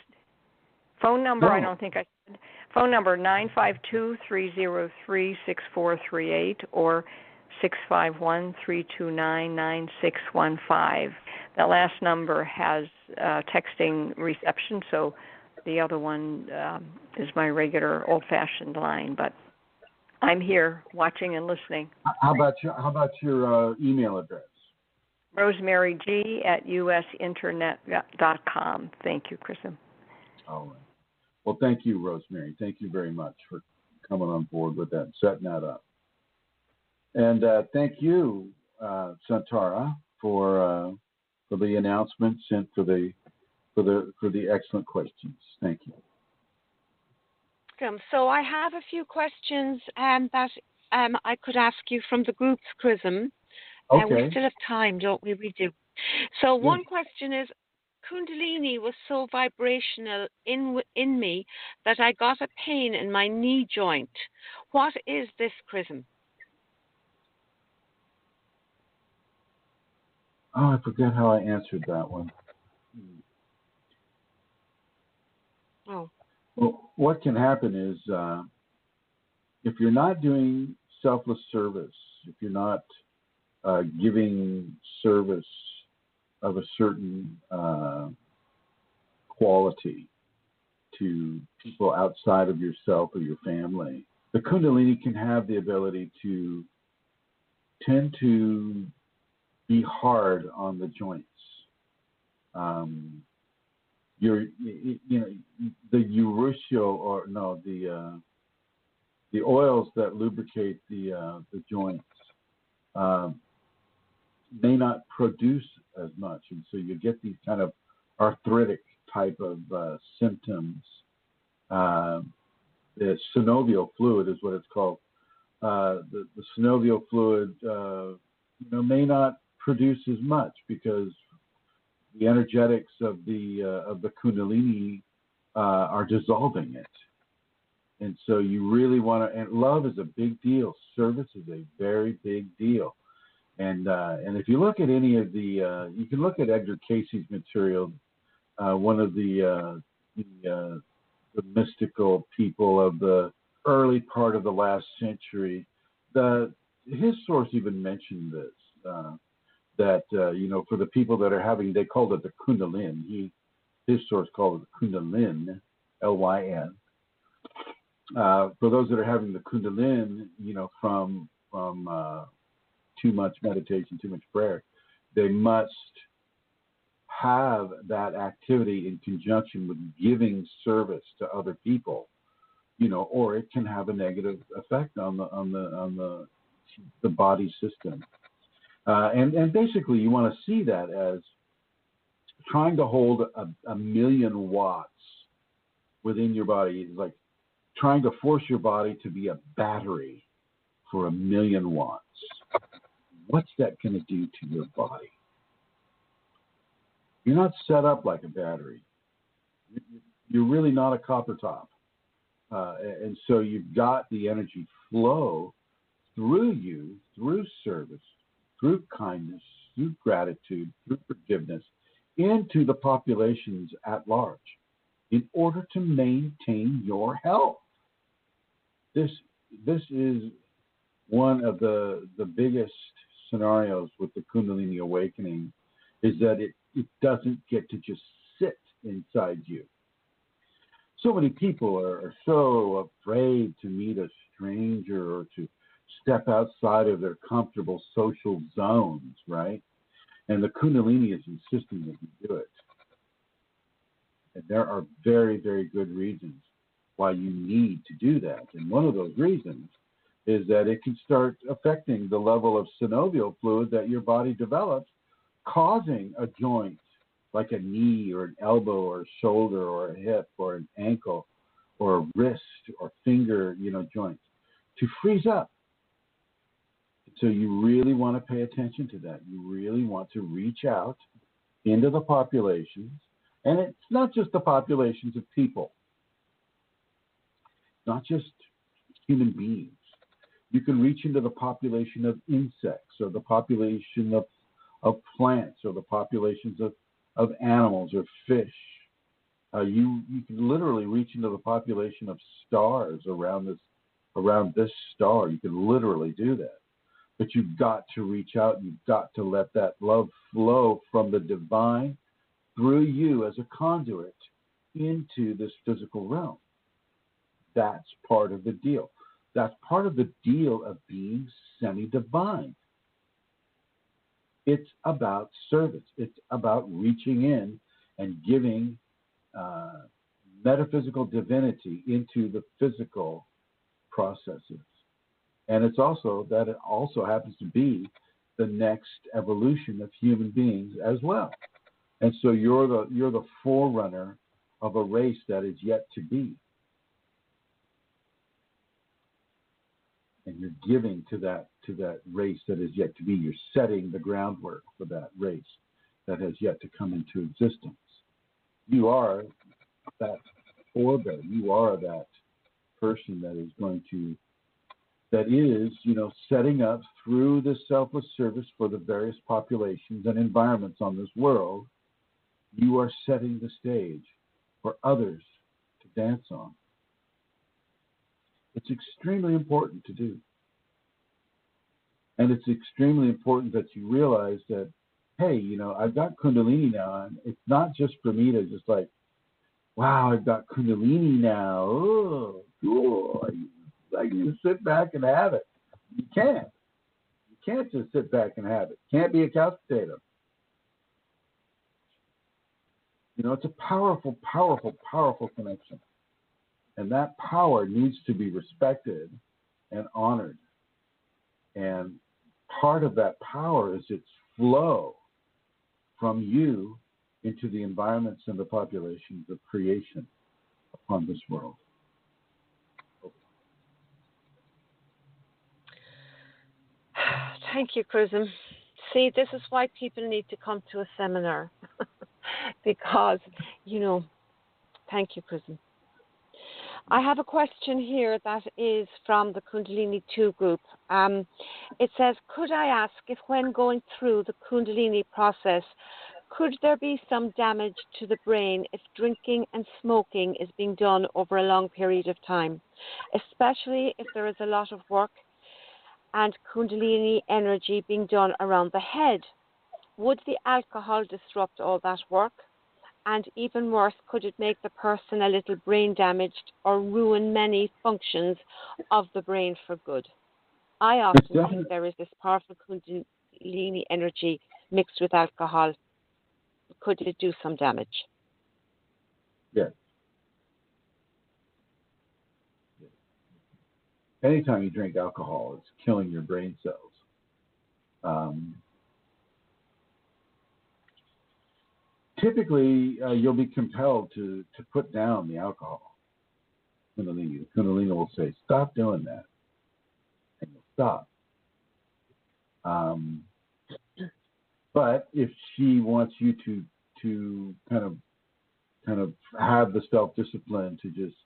Phone number, no. I don't think I said. Phone number 952-303-6438 or 651-329-9615. That last number has texting reception, so the other one is my regular old-fashioned line. But I'm here watching and listening. How about your email address? rosemaryg@usinternet.com. Thank you, Chrism. All right. Well, thank you, Rosemary. Thank you very much for coming on board with that and setting that up. And thank you, Santara, for the announcements and for the excellent questions. Thank you. So I have a few questions that I could ask you from the group's Chrism. Okay. We still have time, don't we? We do. So one question is, Kundalini was so vibrational in me that I got a pain in my knee joint. What is this, Chrism? Oh, I forget how I answered that one. Oh. Well, what can happen is if you're not doing selfless service, if you're not giving service of a certain quality to people outside of yourself or your family, the Kundalini can have the ability to tend to be hard on the joints. The urushiol, the oils that lubricate the joints may not produce as much, and so you get these kind of arthritic type of symptoms. The synovial fluid is what it's called. The synovial fluid, may not produce as much because the energetics of the Kundalini are dissolving it. And so you really want to, and love is a big deal. Service is a very big deal. And if you look at any of the, you can look at Edgar Casey's material, one of the mystical people of the early part of the last century. His source even mentioned this, that for the people that are having, they called it the Kunalin. His source called it the Kunalin, Lyn. For those that are having the Kundalini, from too much meditation, too much prayer, they must have that activity in conjunction with giving service to other people, or it can have a negative effect on the body system. And basically, you want to see that as trying to hold a million watts within your body. It's like trying to force your body to be a battery for 1,000,000 watts. What's that going to do to your body? You're not set up like a battery. You're really not a copper top. And so you've got the energy flow through you, through service, through kindness, through gratitude, through forgiveness, into the populations at large in order to maintain your health. This is one of the biggest scenarios with the Kundalini awakening, is that it doesn't get to just sit inside you. So many people are so afraid to meet a stranger or to step outside of their comfortable social zones, right? And the Kundalini is insisting that you do it. And there are very, very good reasons why you need to do that. And one of those reasons is that it can start affecting the level of synovial fluid that your body develops, causing a joint like a knee or an elbow or a shoulder or a hip or an ankle or a wrist or finger, joints to freeze up. So you really want to pay attention to that. You really want to reach out into the populations. And it's not just the populations of people, not just human beings. You can reach into the population of insects or the population of plants or the populations of animals or fish. You can literally reach into the population of stars around this star. You can literally do that. But you've got to reach out. You've got to let that love flow from the divine through you as a conduit into this physical realm. That's part of the deal. That's part of the deal of being semi-divine. It's about service. It's about reaching in and giving metaphysical divinity into the physical processes. And it's also that it also happens to be the next evolution of human beings as well. And so you're the forerunner of a race that is yet to be. And you're giving to that race that is yet to be. You're setting the groundwork for that race that has yet to come into existence. You are that orbiter. You are that person that is setting up through this selfless service for the various populations and environments on this world. You are setting the stage for others to dance on. It's extremely important to do. And it's extremely important that you realize that, hey, I've got Kundalini now, and it's not just for me to just like, wow, I've got Kundalini now. Oh, cool. I can just sit back and have it. You can't. You can't just sit back and have it. Can't be a couch potato. It's a powerful, powerful, powerful connection. And that power needs to be respected and honored. And part of that power is its flow from you into the environments and the populations of creation upon this world. Thank you, Chrism. See, this is why people need to come to a seminar. Because, thank you, Chrism. I have a question here that is from the Kundalini 2 group. It says, could I ask if when going through the Kundalini process, could there be some damage to the brain if drinking and smoking is being done over a long period of time, especially if there is a lot of work and Kundalini energy being done around the head? Would the alcohol disrupt all that work? And even worse, could it make the person a little brain damaged or ruin many functions of the brain for good? I often think there is this powerful Kundalini energy mixed with alcohol. Could it do some damage? Yes. Anytime you drink alcohol, it's killing your brain cells. Typically, you'll be compelled to put down the alcohol. Kundalini will say, stop doing that. And you'll stop. But if she wants you to kind of have the self-discipline to just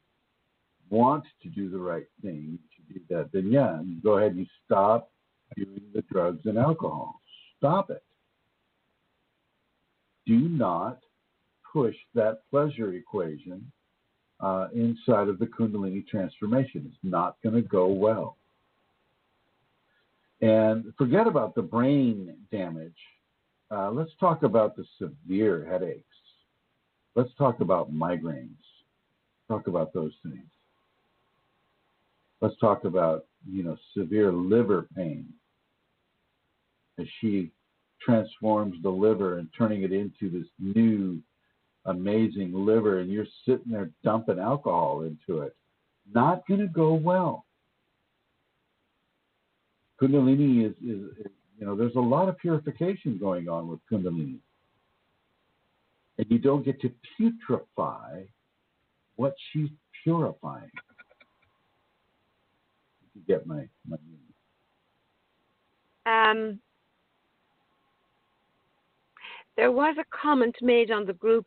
want to do the right thing, to do that, then yeah, you go ahead and you stop doing the drugs and alcohol. Stop it. Do not push that pleasure equation inside of the Kundalini transformation. It's not going to go well. And forget about the brain damage. Let's talk about the severe headaches. Let's talk about migraines. Talk about those things. Let's talk about, severe liver pain. As she transforms the liver and turning it into this new amazing liver, and you're sitting there dumping alcohol into it. Not going to go well. Kundalini is, there's a lot of purification going on with Kundalini. And you don't get to putrefy what she's purifying. If you get my meaning. There was a comment made on the group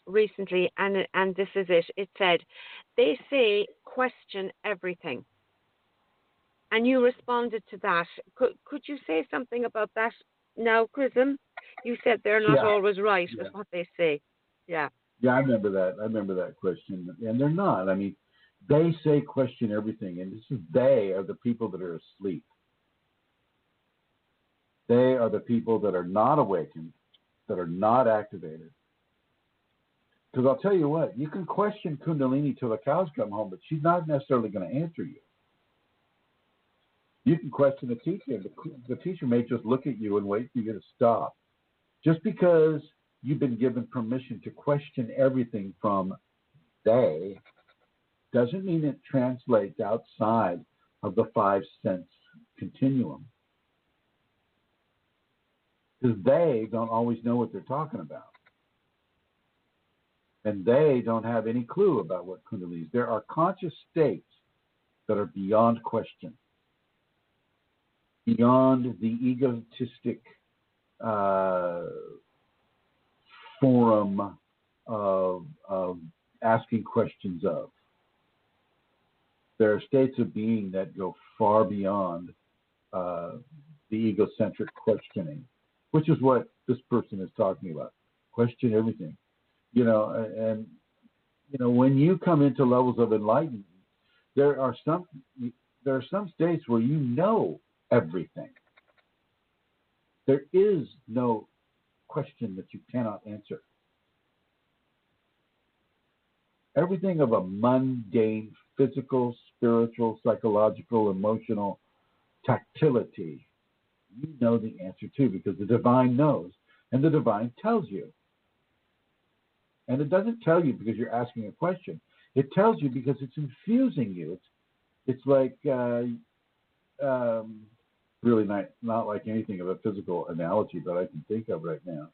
recently, and this is it. It said, they say question everything. And you responded to that. Could you say something about that now, Chrism? You said they're not always right with what they say. Yeah. Yeah, I remember that question. And they're not. I mean, they say question everything. And they are the people that are asleep. They are the people that are not awakened, that are not activated. Because I'll tell you what, you can question Kundalini till the cows come home, but she's not necessarily going to answer you. You can question the teacher. The teacher may just look at you and wait for you to stop. Just because you've been given permission to question everything from they doesn't mean it translates outside of the 5 sense continuum. Because they don't always know what they're talking about. And they don't have any clue about what Kundalini is. There are conscious states that are beyond question, beyond the egotistic forum of asking questions of. There are states of being that go far beyond the egocentric questioning, which is what this person is talking about. Question everything. When you come into levels of enlightenment, there are some states where you know everything. There is no question that you cannot answer. Everything of a mundane, physical, spiritual, psychological, emotional tactility, you know the answer to, because the divine knows, and the divine tells you. And it doesn't tell you because you're asking a question. It tells you because it's infusing you. It's like really not like anything of a physical analogy that I can think of right now.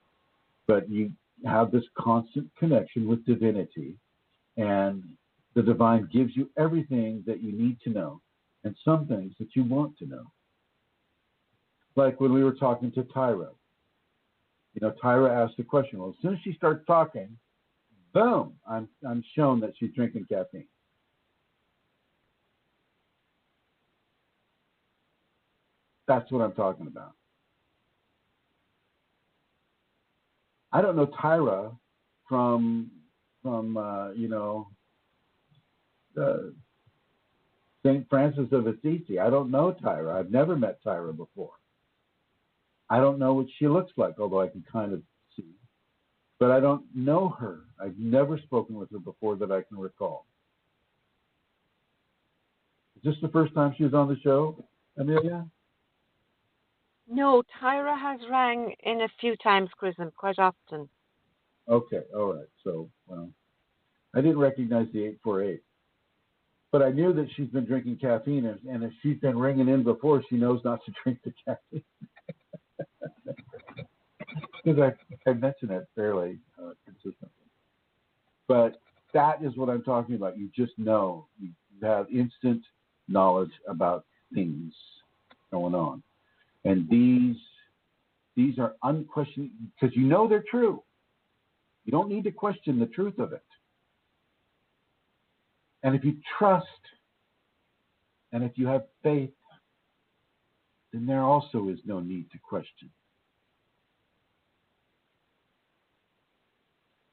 But you have this constant connection with divinity, and the divine gives you everything that you need to know and some things that you want to know. Like when we were talking to Tyra. Tyra asked a question. Well, as soon as she starts talking, boom, I'm shown that she's drinking caffeine. That's what I'm talking about. I don't know Tyra from St. Francis of Assisi. I don't know Tyra. I've never met Tyra before. I don't know what she looks like, although I can kind of see. But I don't know her. I've never spoken with her before that I can recall. Is this the first time she was on the show, Amelia? No, Tyra has rang in a few times, Chrism, quite often. Okay, all right. So, I didn't recognize the 848. But I knew that she's been drinking caffeine, and if she's been ringing in before, she knows not to drink the caffeine. Because I mention it fairly consistently. But that is what I'm talking about. You just know. You have instant knowledge about things going on. And these are unquestioned, because you know they're true. You don't need to question the truth of it. And if you trust, and if you have faith, then there also is no need to question.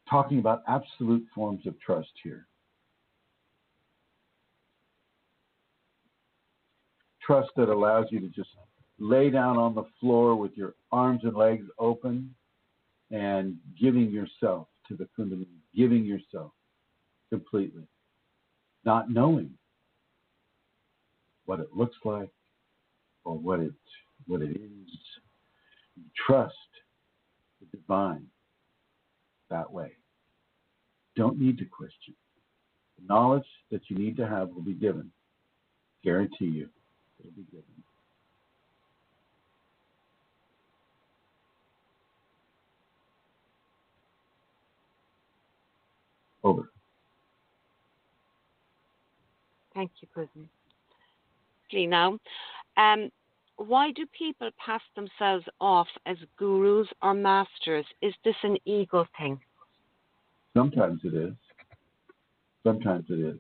Talking about absolute forms of trust here. Trust that allows you to just lay down on the floor with your arms and legs open and giving yourself to the Kundalini, giving yourself completely, not knowing what it looks like or what it is, trust the divine that way. Don't need to question. The knowledge that you need to have will be given. Guarantee you, it'll be given. Over. Thank you, Chrism. Now, why do people pass themselves off as gurus or masters? Is this an ego thing? Sometimes it is. Sometimes it is.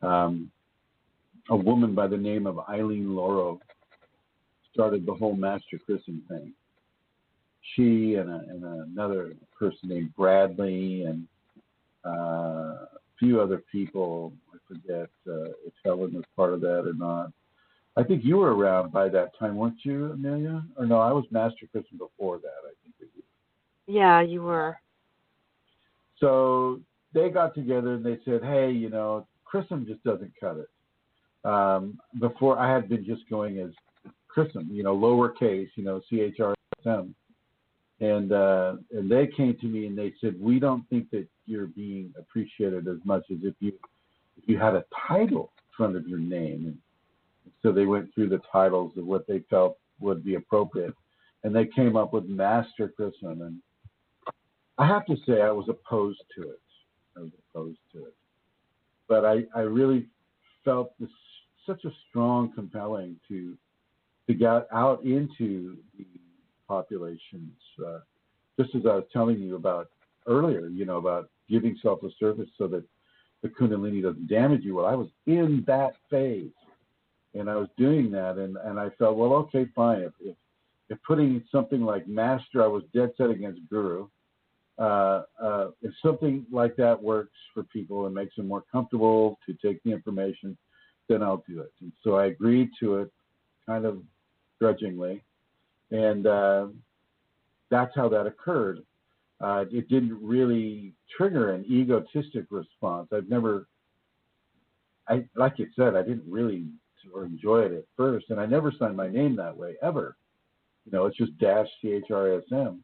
A woman by the name of Eileen Lauro started the whole Master Chrism thing. She and another person named Bradley and a few other people, I forget if Helen was part of that or not. I think you were around by that time, weren't you, Amelia? Or no, I was Master Chrism before that, I think. Yeah, you were. So they got together and they said, hey, you know, Chrism just doesn't cut it. Before I had been just going as Chrism, you know, lowercase, you know, CHRSM. And they came to me and they said, we don't think that you're being appreciated as much as if you had a title in front of your name. And so they went through the titles of what they felt would be appropriate. And they came up with Master Chrism. And I have to say I was opposed to it. But I really felt this such a strong compelling to get out into the populations. Just as I was telling you about earlier, you know, about giving selfless service so that the Kundalini doesn't damage you. Well, I was in that phase, and I was doing that, and I felt, well, okay, fine. If putting something like master, I was dead set against guru. If something like that works for people and makes them more comfortable to take the information, then I'll do it. And so I agreed to it, kind of grudgingly, and that's how that occurred. It didn't really trigger an egotistic response. Like you said, I didn't really enjoy it at first, and I never signed my name that way ever. You know, it's just -CHRSM.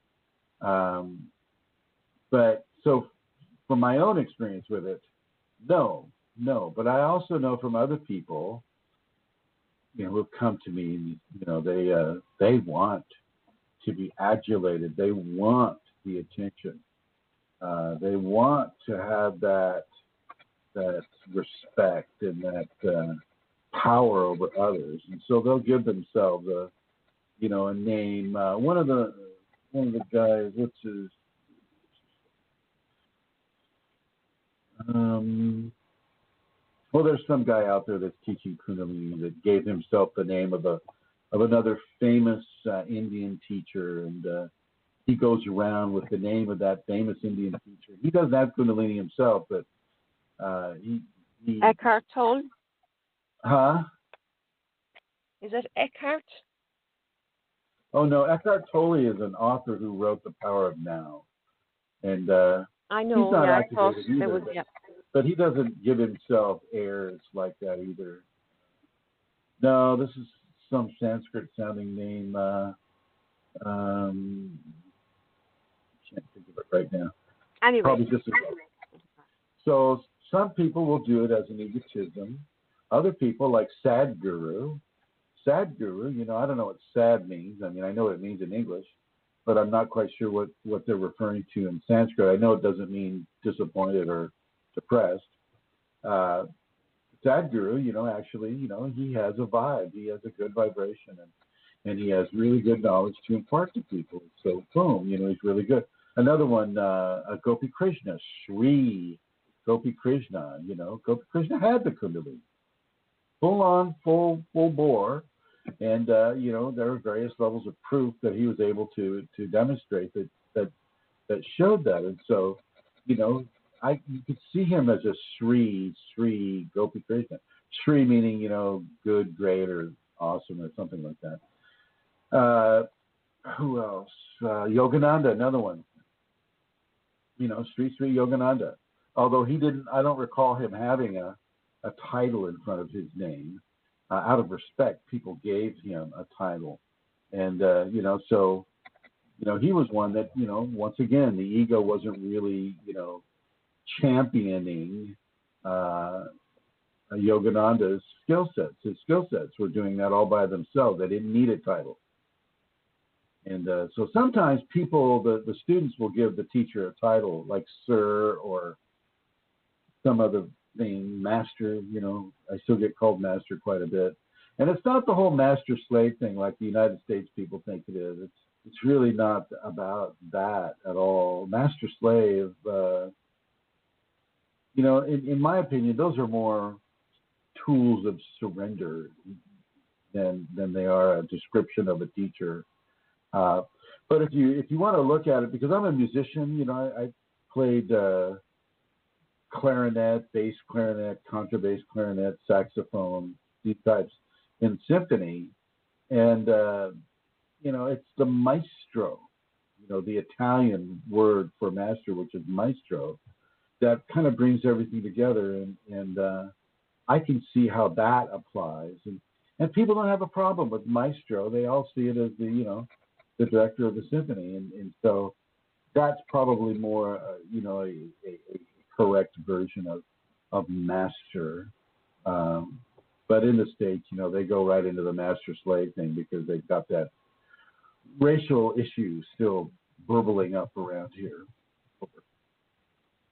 But so from my own experience with it, no. But I also know from other people, you know, who have come to me, and, you know, they want to be adulated. They want the attention. They want to have that respect and that power over others, and so they'll give themselves a name. One of the guys, what's his? Well, there's some guy out there that's teaching Kunalini that gave himself the name of another famous Indian teacher, and he goes around with the name of that famous Indian teacher. He doesn't have Kundalini himself, but he Eckhart Tolle? Huh? Is it Eckhart? Oh no, Eckhart Tolle is an author who wrote The Power of Now, and I know. he's not Yeah, I thought activated either, there was. Yeah. but he doesn't give himself airs like that either. No, this is some Sanskrit-sounding name. Can't think of it right now. Anyway. Probably just so some people will do it as an egotism. Other people, like Sadhguru, I don't know what sad means. I mean, I know what it means in English, but I'm not quite sure what they're referring to in Sanskrit. I know it doesn't mean disappointed or depressed. Sadhguru, actually, he has a vibe. He has a good vibration, and he has really good knowledge to impart to people. So, boom, he's really good. Another one, Gopi Krishna, Sri Gopi Krishna. Gopi Krishna had the Kundalini, full on, full bore, and there are various levels of proof that he was able to demonstrate that showed that. And so, you could see him as a Sri Gopi Krishna. Sri meaning, good, great, or awesome, or something like that. Who else? Yogananda, another one. Sri Yogananda. Although I don't recall him having a title in front of his name. Out of respect, people gave him a title. And, so, he was one that, once again, the ego wasn't really, championing Yogananda's skill sets. His skill sets were doing that all by themselves. They didn't need a title. And so sometimes people, the students will give the teacher a title like sir or some other thing, master. I still get called master quite a bit. And it's not the whole master-slave thing like the United States people think it is. It's really not about that at all. Master-slave, in my opinion, those are more tools of surrender than they are a description of a teacher. But if you want to look at it, because I'm a musician, I played clarinet, bass clarinet, contrabass clarinet, saxophone, these types in symphony, and it's the maestro, the Italian word for master, which is maestro, that kind of brings everything together, and I can see how that applies, and people don't have a problem with maestro. They all see it as the director of the symphony, and so that's probably more a correct version of master. But in the States, they go right into the master-slave thing because they've got that racial issue still burbling up around here.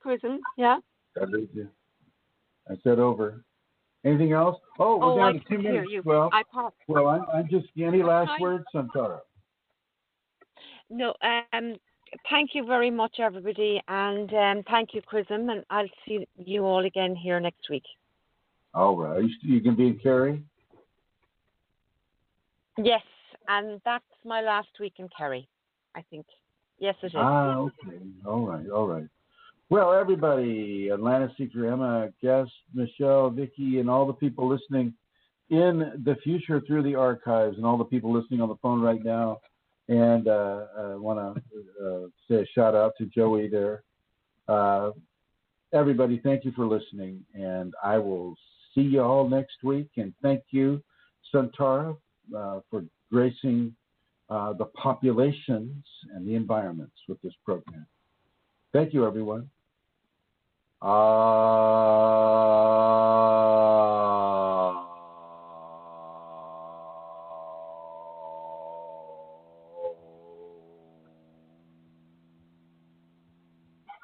Chrism, yeah? I said over. Anything else? Oh, we're down to 2 minutes. Well, I'm just, any last words, Santara? No, thank you very much, everybody, and thank you, Chrism, and I'll see you all again here next week. All right. You can be in Kerry? Yes, and that's my last week in Kerry, I think. Yes, it is. Okay. All right. Well, everybody, Atlanta Seeker, Emma, guest, Michelle, Vicki, and all the people listening in the future through the archives, and all the people listening on the phone right now. And I want to say a shout out to Joey there. Everybody, thank you for listening, and I will see you all next week. And thank you, Santara, for gracing the populations and the environments with this program. Thank you, everyone.